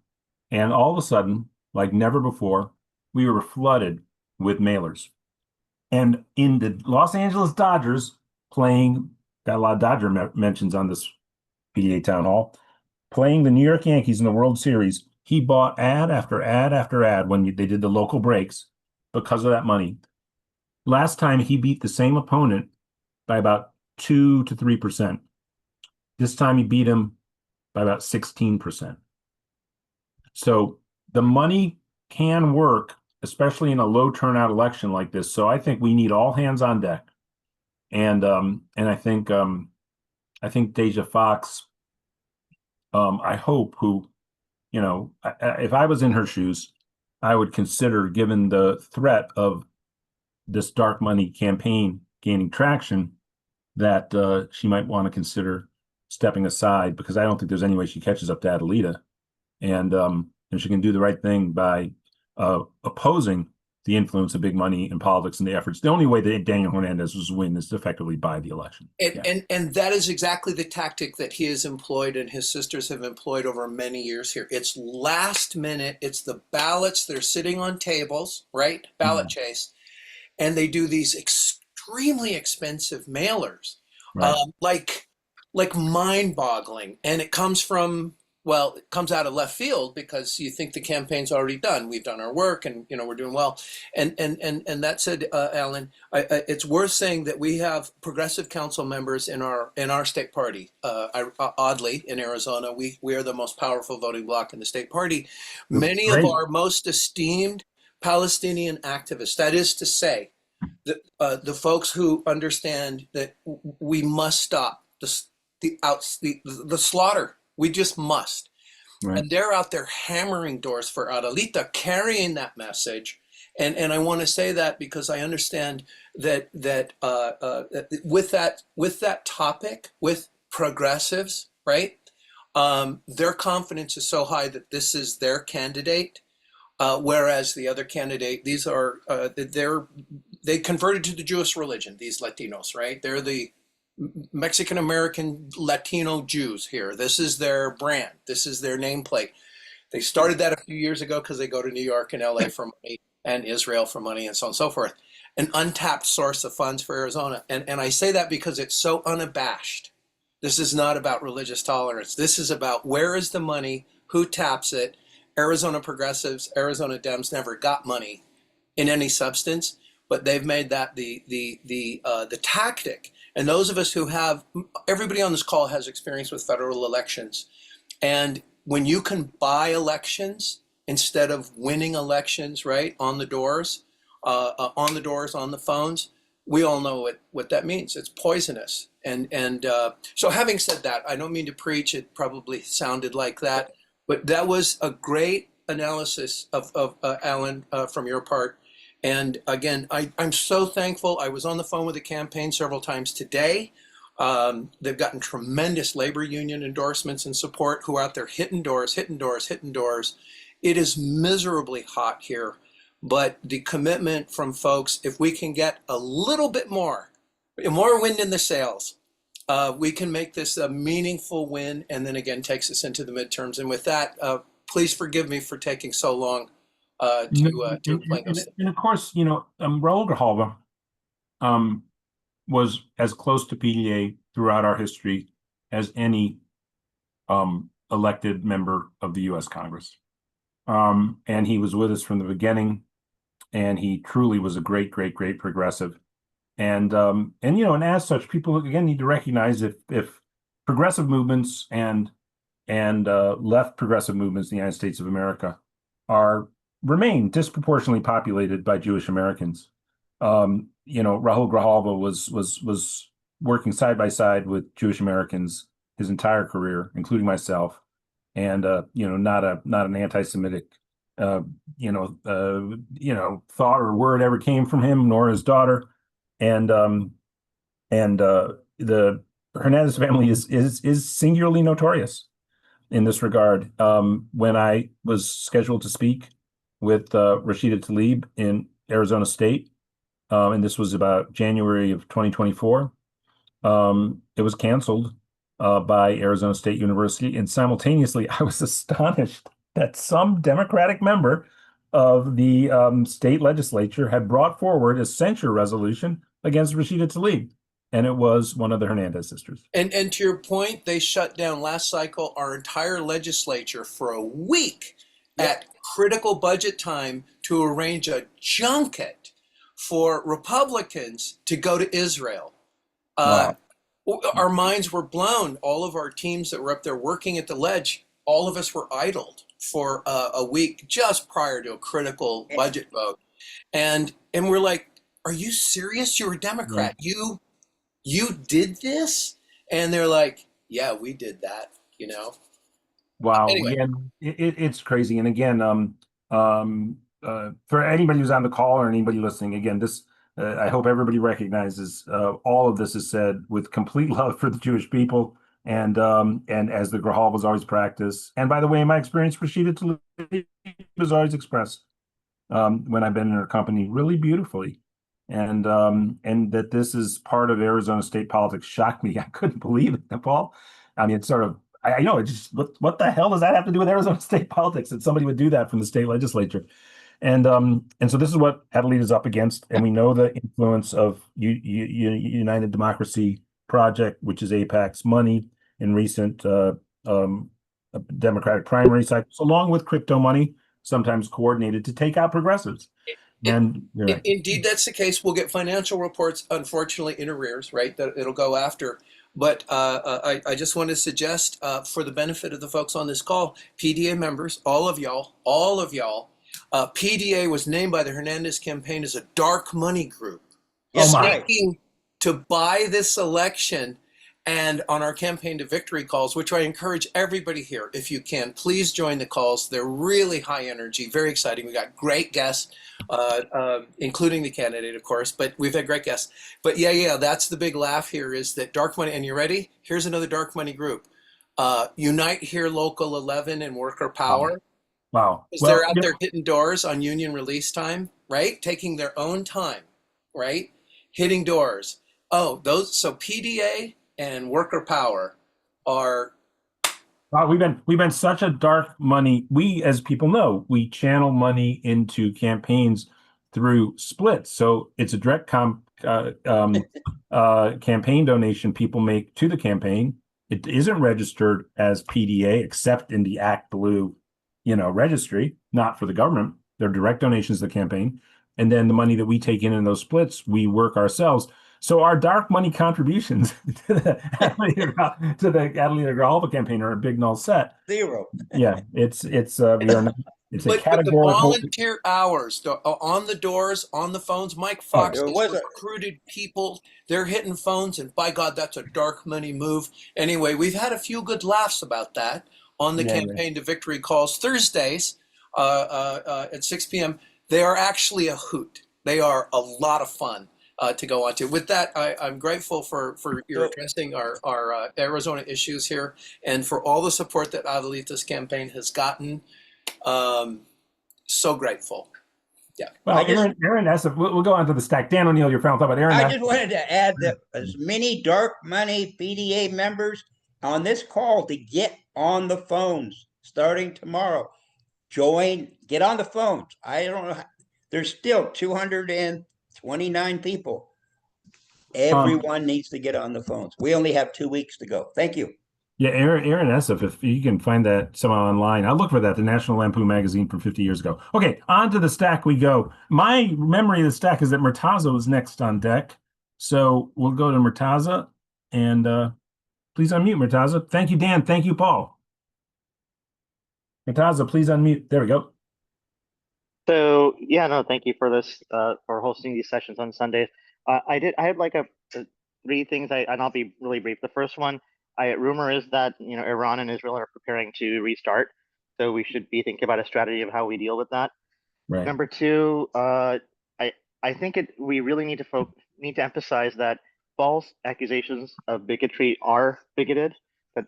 Speaker 1: And all of a sudden, like never before, we were flooded with mailers. And in the Los Angeles Dodgers playing, got a lot of Dodger mentions on this PDA town hall, playing the New York Yankees in the World Series, he bought ad after ad after ad when they did the local breaks because of that money. Last time he beat the same opponent by about 2 to 3%. This time he beat him by about 16%. So the money can work, especially in a low turnout election like this. So I think we need all hands on deck. And I think Deja Fox, I hope, who, if I was in her shoes, I would consider, given the threat of this dark money campaign gaining traction, that she might want to consider stepping aside, because I don't think there's any way she catches up to Adelita, and she can do the right thing by opposing the influence of big money in politics and the efforts. The only way that Daniel Hernandez was win is effectively by the election.
Speaker 17: And that is exactly the tactic that he has employed and his sisters have employed over many years here. It's last minute. It's the ballots. They're sitting on tables, right? Ballot chase. And they do these extremely expensive mailers,
Speaker 1: Right.
Speaker 17: like mind-boggling. And it comes from, well, it comes out of left field because you think the campaign's already done. We've done our work, and we're doing well. And that said, Alan, it's worth saying that we have progressive council members in our state party. Oddly, in Arizona, we are the most powerful voting bloc in the state party. Many of our most esteemed Palestinian activists, that is to say, the folks who understand that we must stop the slaughter. We just must. Right. And they're out there hammering doors for Adelita, carrying that message. And I want to say that because I understand that with that topic, with progressives, right? Their confidence is so high that this is their candidate. Whereas the other candidate, these are they converted to the Jewish religion, these Latinos, right? They're the Mexican American Latino Jews here. This is their brand. This is their nameplate. They started that a few years ago because they go to New York and LA for money and Israel for money and so on and so forth. An untapped source of funds for Arizona. And I say that because it's so unabashed. This is not about religious tolerance. This is about where is the money, who taps it. Arizona progressives, Arizona Dems never got money in any substance, but they've made that the tactic. And those of us who have, everybody on this call has experience with federal elections. And when you can buy elections instead of winning elections, right, on the doors, on the phones, we all know what that means. It's poisonous. And so having said that, I don't mean to preach. It probably sounded like that. But that was a great analysis of Alan, from your part. And again, I'm so thankful. I was on the phone with the campaign several times today. They've gotten tremendous labor union endorsements and support, who are out there hitting doors. It is miserably hot here. But the commitment from folks, if we can get a little bit more wind in the sails, we can make this a meaningful win, and then again takes us into the midterms. And with that, please forgive me for taking so long to explain those things.
Speaker 1: And of course, Raul Grijalva was as close to PDA throughout our history as any elected member of the U.S. Congress. And he was with us from the beginning, and he truly was a great progressive. And as such, people again need to recognize if progressive movements and left progressive movements in the United States of America remain disproportionately populated by Jewish Americans. Rahul Grijalva was working side by side with Jewish Americans his entire career, including myself, and not an anti-Semitic thought or word ever came from him, nor his daughter. And the Hernandez family is singularly notorious in this regard. When I was scheduled to speak with Rashida Tlaib in Arizona State, and this was about January of 2024, it was canceled by Arizona State University. And simultaneously, I was astonished that some Democratic member of the state legislature had brought forward a censure resolution against Rashida Tlaib, and it was one of the Hernandez sisters.
Speaker 17: And to your point, they shut down last cycle our entire legislature for a week at critical budget time to arrange a junket for Republicans to go to Israel.
Speaker 1: Wow.
Speaker 17: Our minds were blown. All of our teams that were up there working at the ledge, all of us were idled. for a week just prior to a critical budget vote, and we're like, "Are you serious? You're a Democrat.
Speaker 1: Right.
Speaker 17: You did this?" And they're like, "Yeah, we did that." You know.
Speaker 1: Wow.
Speaker 17: Anyway,
Speaker 1: Yeah, it's crazy. And again, for anybody who's on the call or anybody listening, again, this I hope everybody recognizes all of this is said with complete love for the Jewish people, and as the Grahal was always practiced. And by the way, in my experience, Rashida Tlaib was always expressed when I've been in her company really beautifully. And that this is part of Arizona state politics shocked me. I couldn't believe it, Paul. I mean, it's sort of, I know, it just, what the hell does that have to do with Arizona state politics, that somebody would do that from the state legislature? And so this is what Adelita is up against, and we know the influence of United Democracy Project, which is AIPAC's money in recent Democratic primary cycles, along with crypto money, sometimes coordinated to take out progressives. And
Speaker 17: indeed, that's the case. We'll get financial reports, unfortunately, in arrears, right? That it'll go after. But I just want to suggest, for the benefit of the folks on this call, PDA members, all of y'all, PDA was named by the Hernandez campaign as a dark money group, seeking to buy this election. And on our campaign to victory calls, which I encourage everybody here, if you can, please join the calls. They're really high energy, very exciting. We got great guests, including the candidate, of course, but we've had great guests. But yeah, that's the big laugh here, is that dark money, and you ready? Here's another dark money group. Unite Here Local 11 and Worker Power.
Speaker 1: Wow.
Speaker 17: Because they're out there hitting doors on union release time, right? Taking their own time, right? Hitting doors. So PDA and Worker Power are.
Speaker 1: Wow, we've been such a dark money. We, as people know, we channel money into campaigns through splits. So it's a direct campaign donation people make to the campaign. It isn't registered as PDA except in the Act Blue, registry, not for the government. They're direct donations to the campaign. And then the money that we take in those splits, we work ourselves. So our dark money contributions to the Adelita Grijalva campaign are a big null set.
Speaker 16: Zero.
Speaker 1: Yeah, we are not. It's a categorical.
Speaker 17: But the volunteer hours on the doors, on the phones. Mike Fox has recruited people. They're hitting phones, and by God, that's a dark money move. Anyway, we've had a few good laughs about that on the campaign to victory calls Thursdays at 6 p.m. They are actually a hoot. They are a lot of fun to go on to. With that, I'm grateful for your addressing our Arizona issues here, and for all the support that Adelita's campaign has gotten. So grateful. Yeah.
Speaker 1: Well, Aaron Essef, we'll go on to the stack. Dan O'Neill, your final thought about Aaron.
Speaker 16: I just wanted to add that as many dark money PDA members on this call to get on the phones starting tomorrow. Get on the phones. I don't know. There's still 229 people. Everyone needs to get on the phones. We only have 2 weeks to go. Thank you.
Speaker 1: Yeah, Aaron Essef, if you can find that somehow online, I'll look for that, the National Lampoon magazine from 50 years ago. Okay, on to the stack we go. My memory of the stack is that Murtaza was next on deck. So we'll go to Murtaza, and please unmute, Murtaza. Thank you, Dan. Thank you, Paul. Murtaza, please unmute. There we go.
Speaker 18: So yeah, no, thank you for this, for hosting these sessions on Sundays. I had like three things, and I'll be really brief. The first one, rumor is that Iran and Israel are preparing to restart, so we should be thinking about a strategy of how we deal with that.
Speaker 1: Right.
Speaker 18: Number two, I think we really need to emphasize that false accusations of bigotry are bigoted. That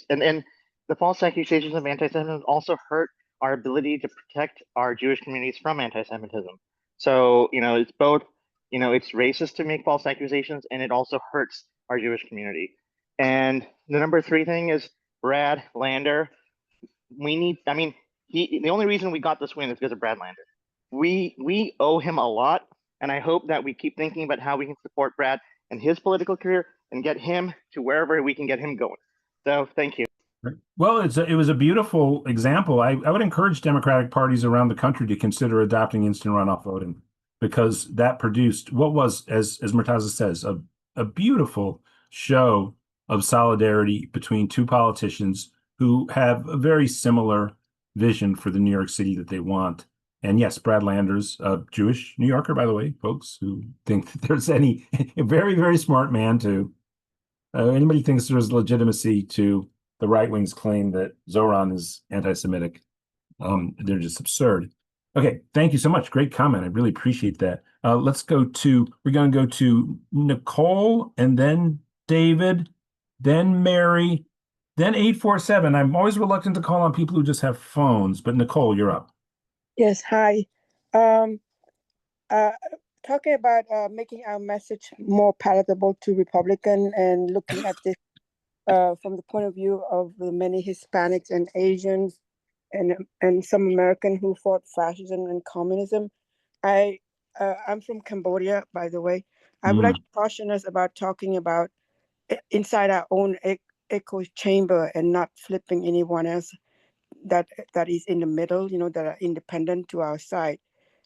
Speaker 18: and the false accusations of anti-Semitism also hurt our ability to protect our Jewish communities from anti-Semitism. So it's both. It's racist to make false accusations, and it also hurts our Jewish community. And the number three thing is Brad Lander. The only reason we got this win is because of Brad Lander. We owe him a lot, and I hope that we keep thinking about how we can support Brad and his political career and get him to wherever we can get him going. So thank you.
Speaker 1: Well, it was a beautiful example. I would encourage Democratic parties around the country to consider adopting instant runoff voting, because that produced what was, as Murtaza says, a beautiful show of solidarity between two politicians who have a very similar vision for the New York City that they want. And yes, Brad Landers, a Jewish New Yorker, by the way, folks who think that there's any a very, very smart man too. Anybody thinks there's legitimacy to the right wing's claim that Zohran is anti-Semitic, they're just absurd. Okay, thank you so much. Great comment. I really appreciate that. We're going to go to Nicole and then David, then Mary, then 847. I'm always reluctant to call on people who just have phones, but Nicole, you're up.
Speaker 19: Yes, hi. Um, uh, Talking about making our message more palatable to Republican and looking at this from the point of view of the many Hispanics and Asians and some American who fought fascism and communism. I'm from Cambodia, by the way. I would like to caution us about talking about inside our own echo chamber and not flipping anyone else that is in the middle, that are independent to our side.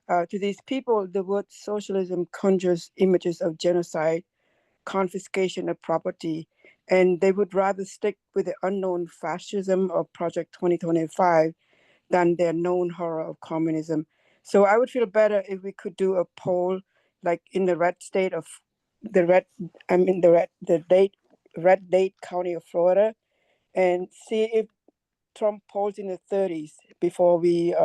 Speaker 19: To these people, the word socialism conjures images of genocide, confiscation of property, and they would rather stick with the unknown fascism of Project 2025 than their known horror of communism. So I would feel better if we could do a poll, like in the red state of the red, I mean red Dade County of Florida, and see if Trump polls in the 30s before we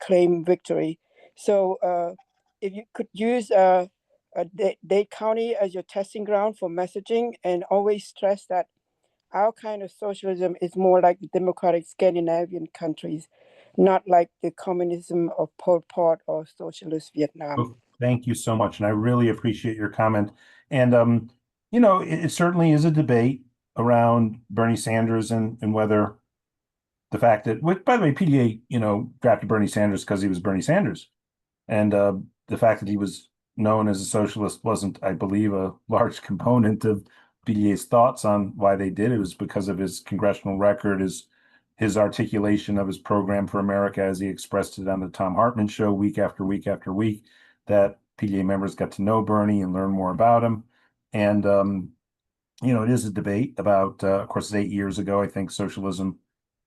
Speaker 19: claim victory. So if you could use Dade County as your testing ground for messaging, and always stress that our kind of socialism is more like the democratic Scandinavian countries, not like the communism of Pol Pot or socialist Vietnam.
Speaker 1: Oh, thank you so much. And I really appreciate your comment. And, it certainly is a debate around Bernie Sanders and whether the fact that, by the way, PDA, drafted Bernie Sanders because he was Bernie Sanders. And the fact that he was known as a socialist wasn't, I believe, a large component of PDA's thoughts on why they did it. It was because of his congressional record, his articulation of his program for America as he expressed it on the Thom Hartmann show week after week after week, that PDA members got to know Bernie and learn more about him. And, it is a debate about, of course, 8 years ago, I think socialism,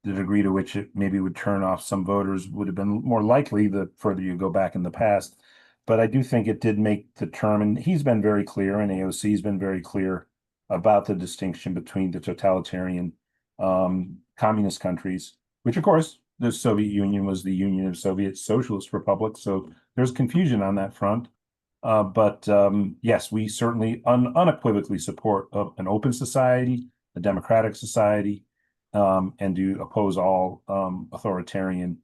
Speaker 1: the degree to which it maybe would turn off some voters would have been more likely the further you go back in the past. But I do think it did make the term, and he's been very clear, and AOC has been very clear about the distinction between the totalitarian communist countries, which of course the Soviet Union was the Union of Soviet Socialist Republics. So there's confusion on that front. But yes, we certainly unequivocally support an open society, a democratic society, and do oppose all authoritarian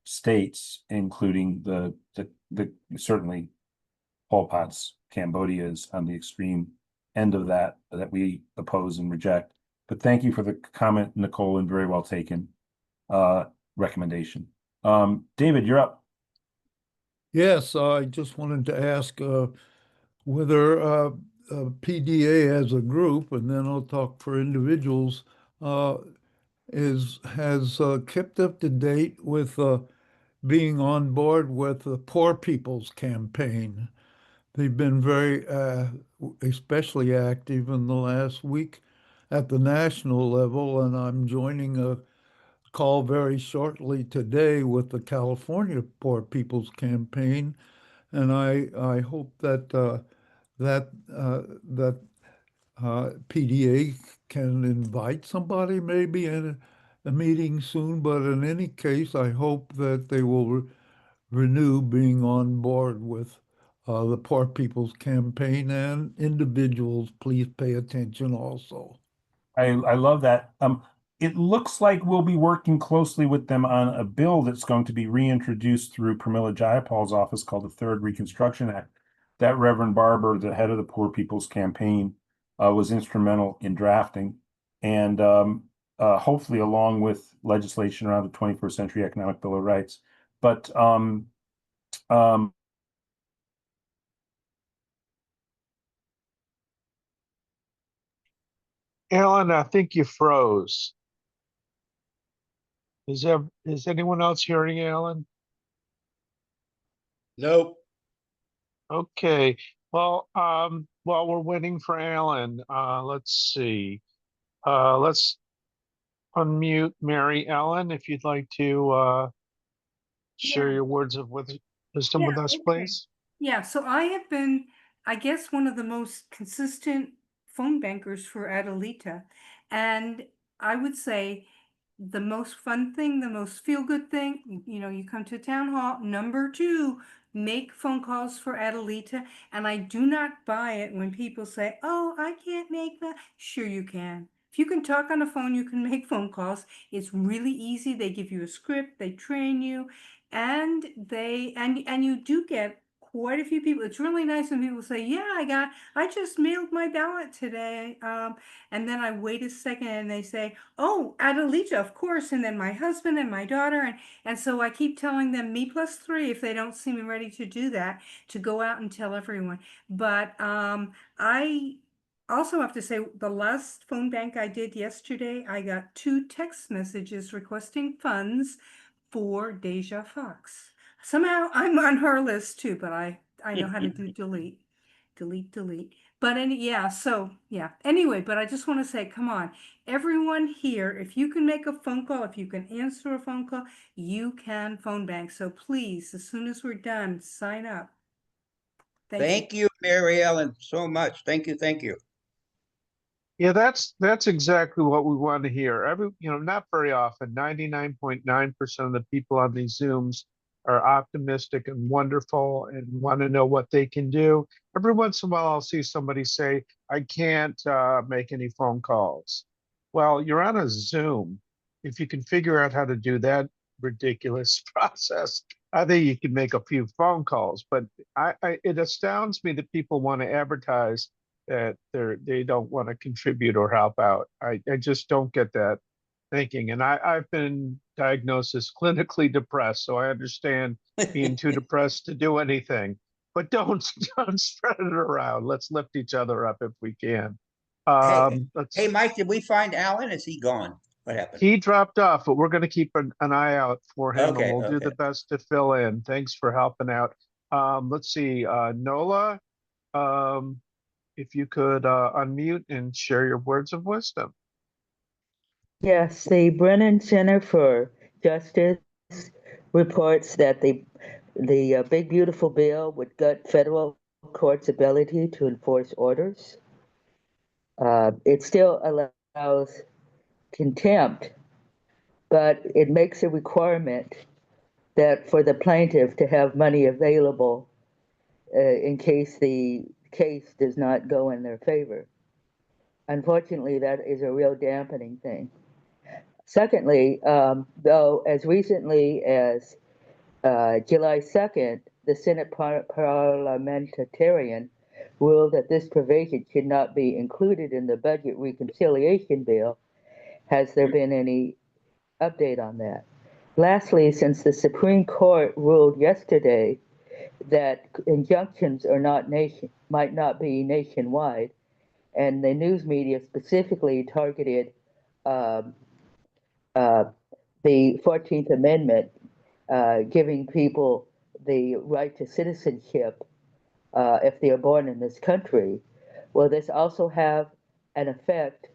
Speaker 1: states, including the certainly Pol Pot's Cambodia is on the extreme end of that we oppose and reject. But thank you for the comment, Nicole, and very well taken recommendation. David, you're up.
Speaker 20: Yes, I just wanted to ask whether PDA as a group, and then I'll talk for individuals, has kept up to date with being on board with the Poor People's Campaign. They've been very, especially active in the last week at the national level, and I'm joining a call very shortly today with the California Poor People's Campaign, and I hope that that PDA can invite somebody maybe in a meeting soon. But in any case, I hope that they will renew being on board with the Poor People's Campaign, and individuals, please pay attention also.
Speaker 1: I love that. It looks like we'll be working closely with them on a bill that's going to be reintroduced through Pramila Jayapal's office called the Third Reconstruction Act. That Reverend Barber, the head of the Poor People's Campaign, was instrumental in drafting, and hopefully along with legislation around the 21st Century Economic Bill of Rights. But
Speaker 3: Alan, I think you froze. Is anyone else hearing Alan?
Speaker 2: Nope.
Speaker 3: Okay. Well, while we're waiting for Alan, let's see. Let's unmute Mary Ellen if you'd like to share
Speaker 19: Yeah,
Speaker 3: your words of wisdom with us,
Speaker 19: okay.
Speaker 3: please.
Speaker 19: Yeah, so I have been, I guess, one of the most consistent phone bankers for Adelita. And I would say the most fun thing, the most feel-good thing, you know, you come to town hall. Number two, make phone calls for Adelita. And I do not buy it when people say, oh, I can't make that. Sure you can. If you can talk on the phone, you can make phone calls. It's really easy. They give you a script, they train you, and and you do get quite a few people. It's really nice when people say, yeah, I just mailed my ballot today. And then I wait a second and they say, oh, Adelita, of course. And then my husband and my daughter. And so I keep telling them me plus three if they don't see me ready to do that, to go out and tell everyone. But I also have to say the last phone bank I did yesterday, I got 2 text messages requesting funds for Deja Fox. Somehow I'm on her list too, but I know how to do delete. But yeah. Anyway, but I just want to say, come on, everyone here, if you can make a phone call, if you can answer a phone call, you can phone bank. So please, as soon as we're done, sign up. Thank you.
Speaker 16: Thank you, Mary Ellen, so much. Thank you, thank you.
Speaker 3: Yeah, that's exactly what we want to hear. Not very often, 99.9% of the people on these Zooms are optimistic and wonderful and want to know what they can do. Every once in a while, I'll see somebody say, I can't make any phone calls. Well, you're on a Zoom. If you can figure out how to do that ridiculous process, I think you can make a few phone calls. But it astounds me that people want to advertise that they don't want to contribute or help out. I just don't get that thinking. And I've been diagnosed as clinically depressed, so I understand being too depressed to do anything. But don't spread it around. Let's lift each other up if we can.
Speaker 16: Hey, Mike, did we find Alan? Is he gone? What happened?
Speaker 3: He dropped off, but we're going to keep an eye out for him,
Speaker 16: Okay,
Speaker 3: and we'll do
Speaker 16: okay.
Speaker 3: the best to fill in. Thanks for helping out. Let's see, Nola. If you could unmute and share your words of wisdom.
Speaker 21: Yes, the Brennan Center for Justice reports that the big beautiful bill would gut federal courts' ability to enforce orders. It still allows contempt, but it makes a requirement that for the plaintiff to have money available in case the case does not go in their favor. Unfortunately, that is a real dampening thing. Secondly, though, as recently as July 2nd, the Senate parliamentarian ruled that this provision should not be included in the budget reconciliation bill. Has there been any update on that? Lastly, since the Supreme Court ruled yesterday that injunctions are might not be nationwide, and the news media specifically targeted um, the 14th Amendment, giving people the right to citizenship if they are born in this country, will this also have an effect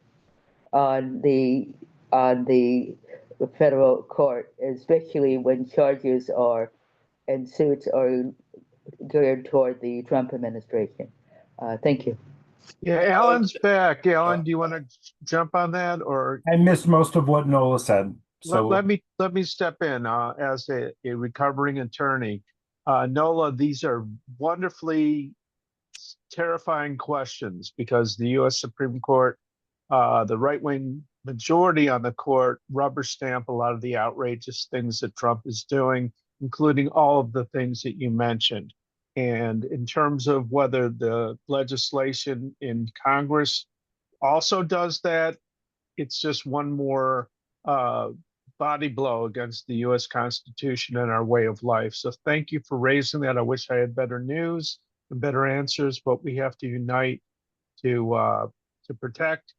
Speaker 21: on the federal court, especially when charges are and suits are geared toward the Trump administration? Thank you.
Speaker 3: Yeah, Alan's back. Alan, do you want to jump on that, or
Speaker 1: I missed most of what Nola said.
Speaker 3: let me step in as a recovering attorney. Nola, these are wonderfully terrifying questions because the U.S. Supreme Court, the right-wing majority on the court, rubber stamp a lot of the outrageous things that Trump is doing, including all of the things that you mentioned. And in terms of whether the legislation in Congress also does that, it's just one more body blow against the U.S. Constitution and our way of life. So thank you for raising that. I wish I had better news and better answers, but we have to unite to protect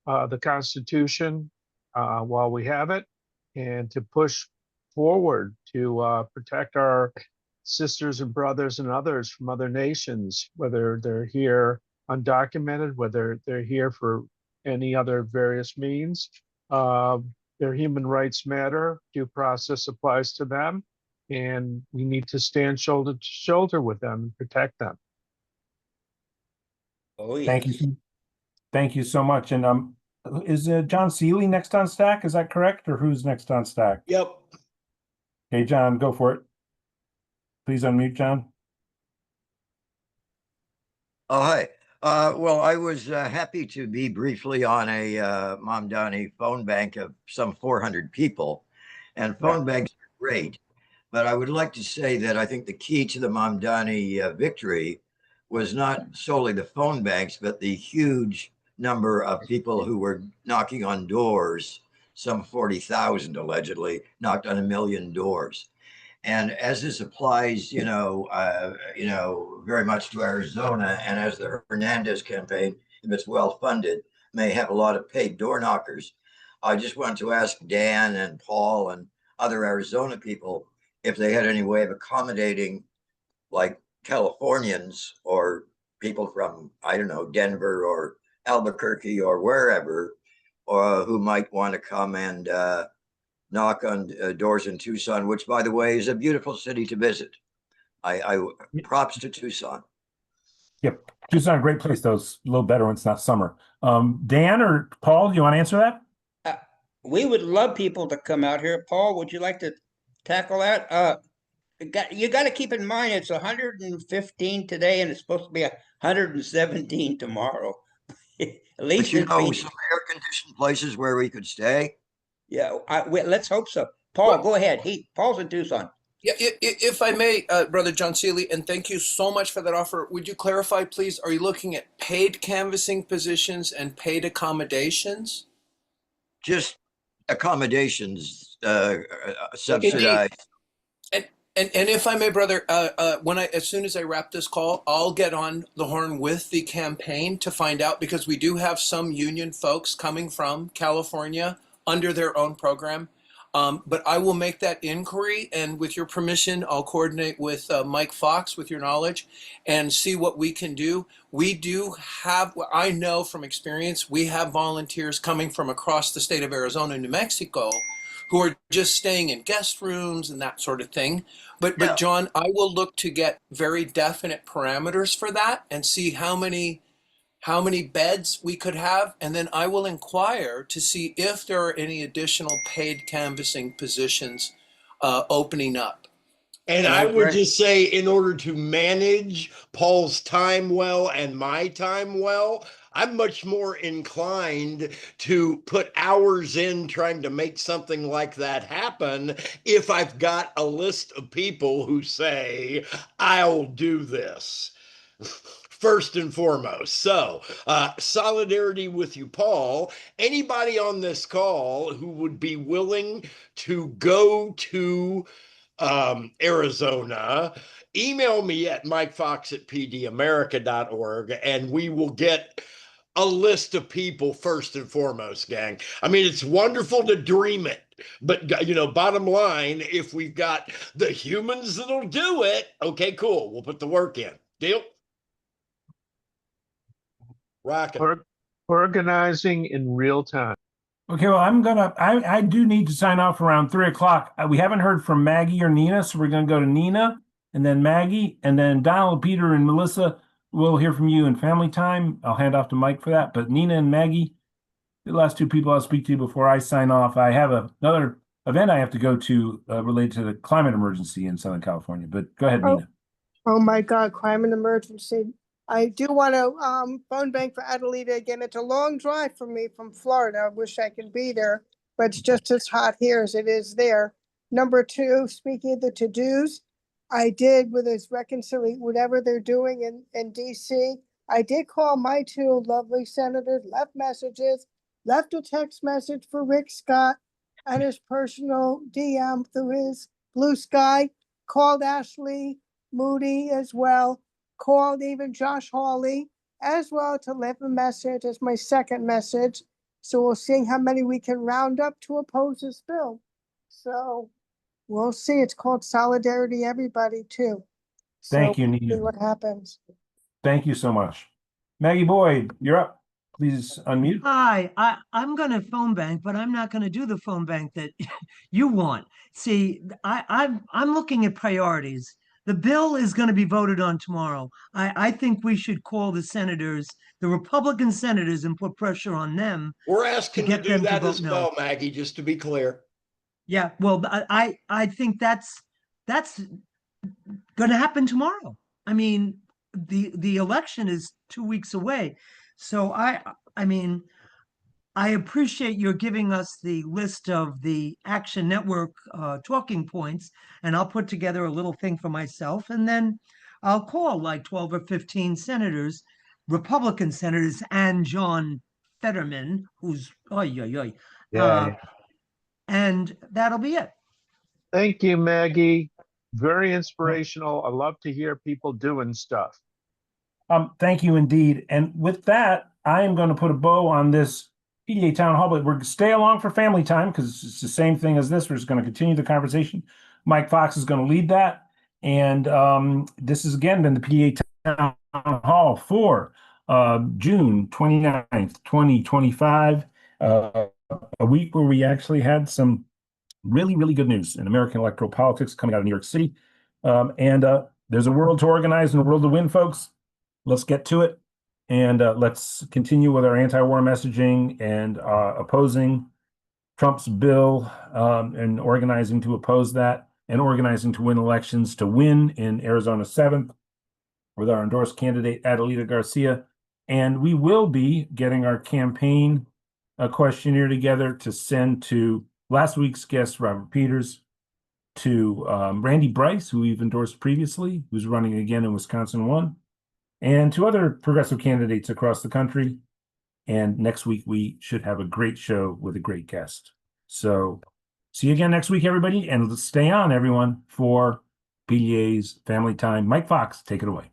Speaker 3: the Constitution while we have it, and to push forward to protect our sisters and brothers and others from other nations, whether they're here undocumented, whether they're here for any other various means. Their human rights matter, due process applies to them, and we need to stand shoulder to shoulder with them and protect them.
Speaker 16: Oh, yes.
Speaker 1: Thank you so much. And is John Seeley next on stack? Is that correct? Or who's next on stack?
Speaker 2: Yep.
Speaker 1: Okay, John, go for it. Please unmute, John.
Speaker 4: Oh, hi. Well, I was happy to be briefly on a Mamdani phone bank of some 400 people, and phone banks are great. But I would like to say that I think the key to the Mamdani victory was not solely the phone banks, but the huge number of people who were knocking on doors. Some 40,000 allegedly knocked on 1 million doors. And as this applies, very much to Arizona, and as the Hernandez campaign, if it's well funded, may have a lot of paid door knockers, I just want to ask Dan and Paul and other Arizona people if they had any way of accommodating, like Californians or people from, I don't know, Denver or Albuquerque or wherever, or who might want to come and knock on doors in Tucson, which, by the way, is a beautiful city to visit. I props to Tucson.
Speaker 1: Yep, Tucson, a great place, though. It's a little better when it's not summer. Dan or Paul, do you want to answer that?
Speaker 16: We would love people to come out here. Paul, would you like to tackle that? You got to keep in mind it's 115 today, and it's supposed to be 117 tomorrow. At least
Speaker 4: some air-conditioned places where we could stay.
Speaker 16: Yeah, let's hope so. Paul, go ahead. Paul's in Tucson.
Speaker 17: Yeah, if I may, Brother John Seeley, and thank you so much for that offer. Would you clarify, please? Are you looking at paid canvassing positions and paid accommodations?
Speaker 4: Just accommodations, subsidized.
Speaker 17: And if I may, brother, as soon as I wrap this call, I'll get on the horn with the campaign to find out, because we do have some union folks coming from California under their own program. But I will make that inquiry, and with your permission, I'll coordinate with Mike Fox, with your knowledge, and see what we can do. We do have, I know from experience, we have volunteers coming from across the state of Arizona and New Mexico who are just staying in guest rooms and that sort of thing. But John, I will look to get very definite parameters for that and see how many beds we could have, and then I will inquire to see if there are any additional paid canvassing positions opening up.
Speaker 2: And I would just say, in order to manage Paul's time well and my time well, I'm much more inclined to put hours in trying to make something like that happen if I've got a list of people who say, I'll do this. First and foremost. So, solidarity with you, Paul. Anybody on this call who would be willing to go to Arizona, email me at mikefox@pdamerica.org, and we will get a list of people first and foremost, gang. I mean, it's wonderful to dream it, but bottom line, if we've got the humans that'll do it, okay, cool. We'll put the work in. Deal? Rocking.
Speaker 3: Organizing in real time.
Speaker 1: Okay, well, I do need to sign off around 3:00. We haven't heard from Maggie or Nina, so we're going to go to Nina and then Maggie, and then Donald, Peter, and Melissa. We'll hear from you in family time. I'll hand off to Mike for that. But Nina and Maggie, the last two people I'll speak to before I sign off. I have another event I have to go to related to the climate emergency in Southern California. But go ahead, Nina.
Speaker 19: Oh my God, climate emergency. I do want to phone bank for Adelita again. It's a long drive for me from Florida. I wish I could be there, but it's just as hot here as it is there. Number two, speaking of the to-dos, I did with this reconciliation, whatever they're doing in DC, I did call my two lovely senators, left messages, left a text message for Rick Scott and his personal DM through his Blue Sky, called Ashley Moody as well, called even Josh Hawley as well to leave a message as my second message. So we'll see how many we can round up to oppose this bill. So we'll see. It's called Solidarity Everybody too.
Speaker 1: Thank you,
Speaker 19: we'll
Speaker 1: Nina.
Speaker 19: see what happens.
Speaker 1: Thank you so much. Maggie Boyd, you're up. please unmute.
Speaker 5: Hi, I'm gonna phone bank, but I'm not gonna do the phone bank that you want. See, I'm looking at priorities. The bill is gonna be voted on tomorrow. I think we should call the senators, the Republican senators, and put pressure on them.
Speaker 2: We're asking to
Speaker 5: get
Speaker 2: do
Speaker 5: them to
Speaker 2: that
Speaker 5: vote
Speaker 2: as
Speaker 5: no.
Speaker 2: well, Maggie, just to be clear.
Speaker 5: Yeah, well, I think that's gonna happen tomorrow. I mean, the election is 2 weeks away. So I mean, I appreciate your giving us the list of the Action Network talking points, and I'll put together a little thing for myself, and then I'll call like 12 or 15 senators, Republican senators, and John Fetterman, who's and that'll be it.
Speaker 3: Thank you, Maggie. Very inspirational. I love to hear people doing stuff.
Speaker 1: Thank you indeed. And with that, I am going to put a bow on this PDA Town Hall, but we're going to stay along for family time because it's the same thing as this. We're just going to continue the conversation. Mike Fox is going to lead that. And this has again been the PDA Town Hall for June 29th, 2025, a week where we actually had some really, really good news in American electoral politics coming out of New York City. And there's a world to organize and a world to win, folks. Let's get to it. And let's continue with our anti-war messaging and opposing Trump's bill and organizing to oppose that and organizing to win elections to win in Arizona 7th with our endorsed candidate, Adelita Garcia. And we will be getting our campaign questionnaire together to send to last week's guest, Robert Peters, to Randy Bryce, who we've endorsed previously, who's running again in Wisconsin 1, and to other progressive candidates across the country. And next week, we should have a great show with a great guest. So see you again next week, everybody. And stay on, everyone, for PDA's Family Time. Mike Fox, take it away.